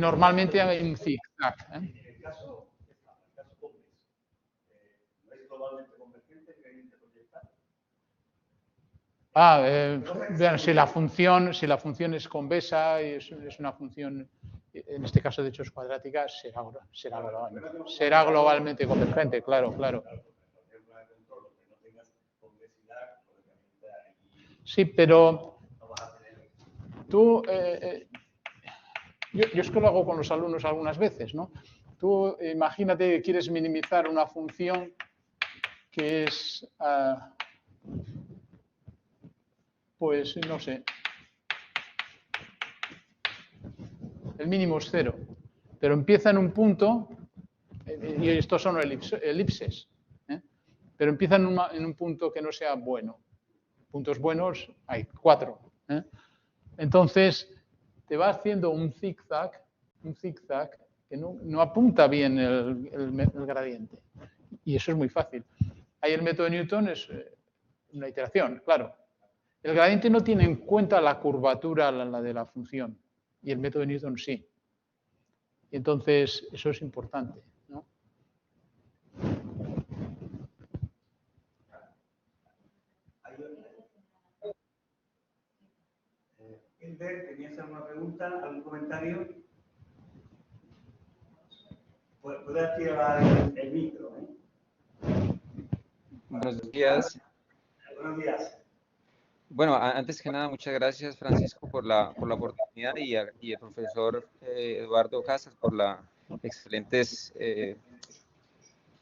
normalmente hay un zigzag. En el caso convex, ¿no es globalmente convergente el gradiente proyectal? Vean, si la función es convexa y es una función, en este caso de hecho es cuadrática, será globalmente convergente, claro. Sí, pero tú, yo es que lo hago con los alumnos algunas veces, ¿no? Tú imagínate que quieres minimizar una función que es, pues no sé, el mínimo es 0, pero empieza en un punto, y estos son elipses, pero empieza en un punto que no sea bueno. Puntos buenos hay 4. Entonces, te va haciendo un zigzag que no apunta bien el gradiente. Y eso es muy fácil. Ahí el método de Newton es una iteración, claro. El gradiente no tiene en cuenta la curvatura, la de la función. Y el método de Newton sí. Y entonces, eso es importante, ¿no? Hilbert, ¿tenías alguna pregunta, algún comentario? Puede activar el micro, Buenos días. Buenos días. Bueno, antes que nada, muchas gracias, Francisco, por la oportunidad y el profesor Eduardo Casas por las excelentes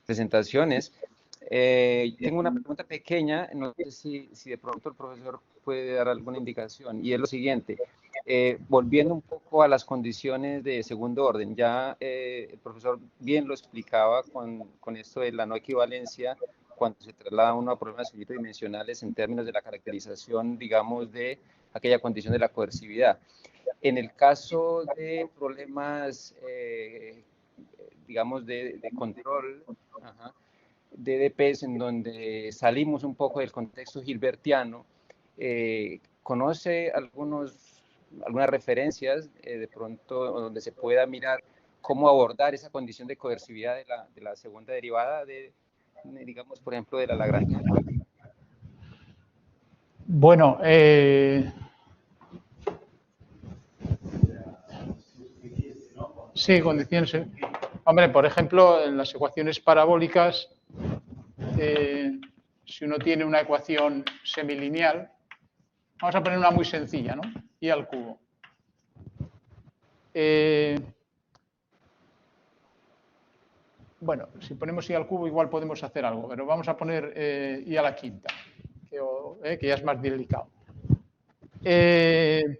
presentaciones. Tengo una pregunta pequeña, no sé si de pronto el profesor puede dar alguna indicación, y es lo siguiente. Volviendo un poco a las condiciones de segundo orden, ya el profesor bien lo explicaba con esto de la no equivalencia cuando se traslada uno a problemas finito-dimensionales en términos de la caracterización, digamos, de aquella condición de la coercividad. En el caso de problemas, digamos, de control, de DPs en donde salimos un poco del contexto hilbertiano, ¿conoce algunas referencias de pronto donde se pueda mirar cómo abordar esa condición de coercividad de la segunda derivada digamos, por ejemplo, de la lagrangiana? Bueno, sí, condiciones. Hombre, por ejemplo, en las ecuaciones parabólicas, si uno tiene una ecuación semilineal, vamos a poner una muy sencilla, ¿no? Y al cubo. Bueno, si ponemos y al cubo igual podemos hacer algo, pero vamos a poner y a la quinta, que ya es más delicado.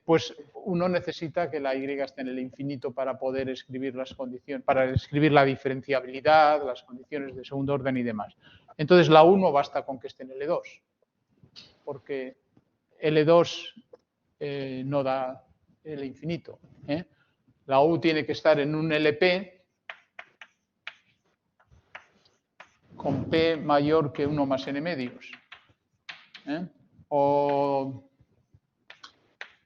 Pues uno necesita que la y esté en el infinito para poder escribir las condiciones, para escribir la diferenciabilidad, las condiciones de segundo orden y demás. Entonces la 1 basta con que esté en L2, porque L2 no da el infinito. La U tiene que estar en un LP con P mayor que 1 más N medios. O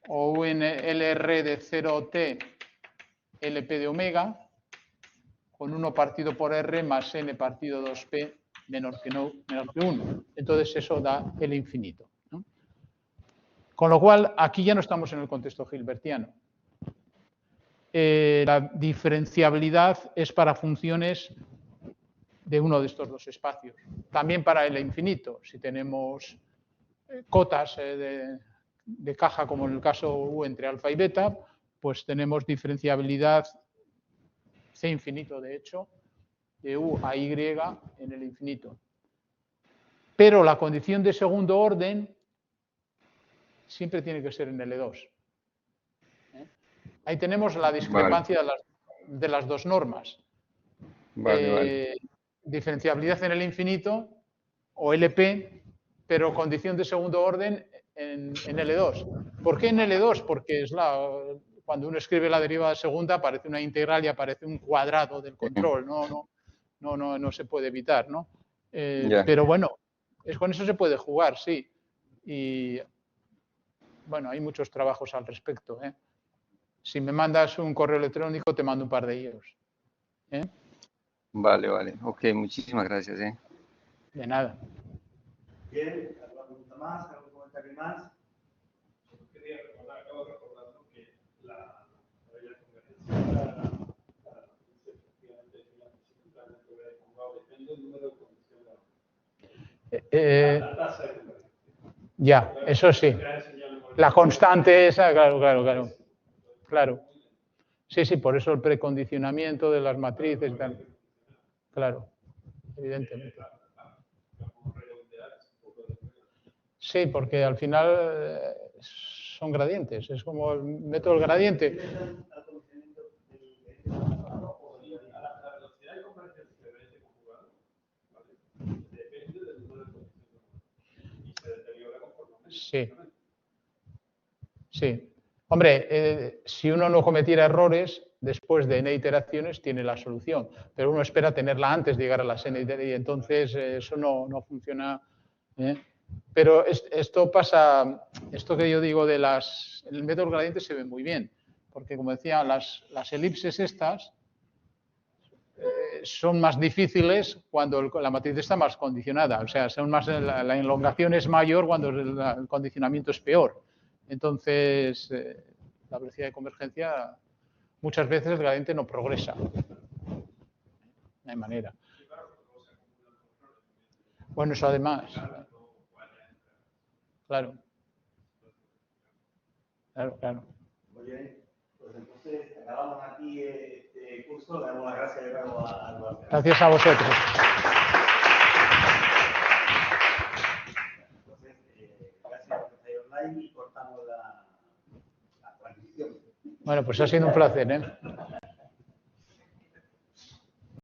un LR de 0T LP de omega con 1 partido por R más N partido 2P menor que 1. Entonces eso da el infinito, ¿no? Con lo cual, aquí ya no estamos en el contexto hilbertiano. La diferenciabilidad es para funciones de uno de estos dos espacios. También para el infinito, si tenemos cotas de caja, como en el caso U entre alfa y beta, pues tenemos diferenciabilidad C infinito, de hecho, de U a Y en el infinito. Pero la condición de segundo orden siempre tiene que ser en L2. Ahí tenemos la discrepancia de las dos normas. Diferenciabilidad en el infinito o LP, pero condición de segundo orden en L2. ¿Por qué en L2? Porque es cuando uno escribe la derivada segunda aparece una integral y aparece un cuadrado del control. No se puede evitar, ¿no? Pero bueno, con eso se puede jugar, sí. Y bueno, hay muchos trabajos al respecto, Si me mandas un correo electrónico, te mando un par de ellos. Vale, vale. Ok, muchísimas gracias. De nada. Bien, ¿alguna pregunta más? ¿Algún comentario más? Quería recordar, acabo recordando que la convergencia efectivamente depende del número de condiciones. La tasa de convergencia. Ya, eso sí. La constante esa, claro. Sí, por eso el precondicionamiento de las matrices y tal. Claro, evidentemente. Sí, porque al final son gradientes, es como el método del gradiente. Sí. Hombre, si uno no cometiera errores, después de n iteraciones tiene la solución, pero uno espera tenerla antes de llegar a las n iteraciones y entonces eso no funciona. Pero esto pasa, esto que yo digo de el método gradiente se ve muy bien, porque como decía, las elipses estas son más difíciles cuando la matriz está más condicionada, o sea, la elongación es mayor cuando el condicionamiento es peor. Entonces, la velocidad de convergencia, muchas veces el gradiente no progresa. No hay manera. Bueno, eso además. Claro. Muy bien, pues entonces acabamos aquí este curso. Le damos las gracias de nuevo a Gracias a vosotros. Entonces, gracias por estar online y cortamos la transmisión. Bueno, pues ha sido un placer,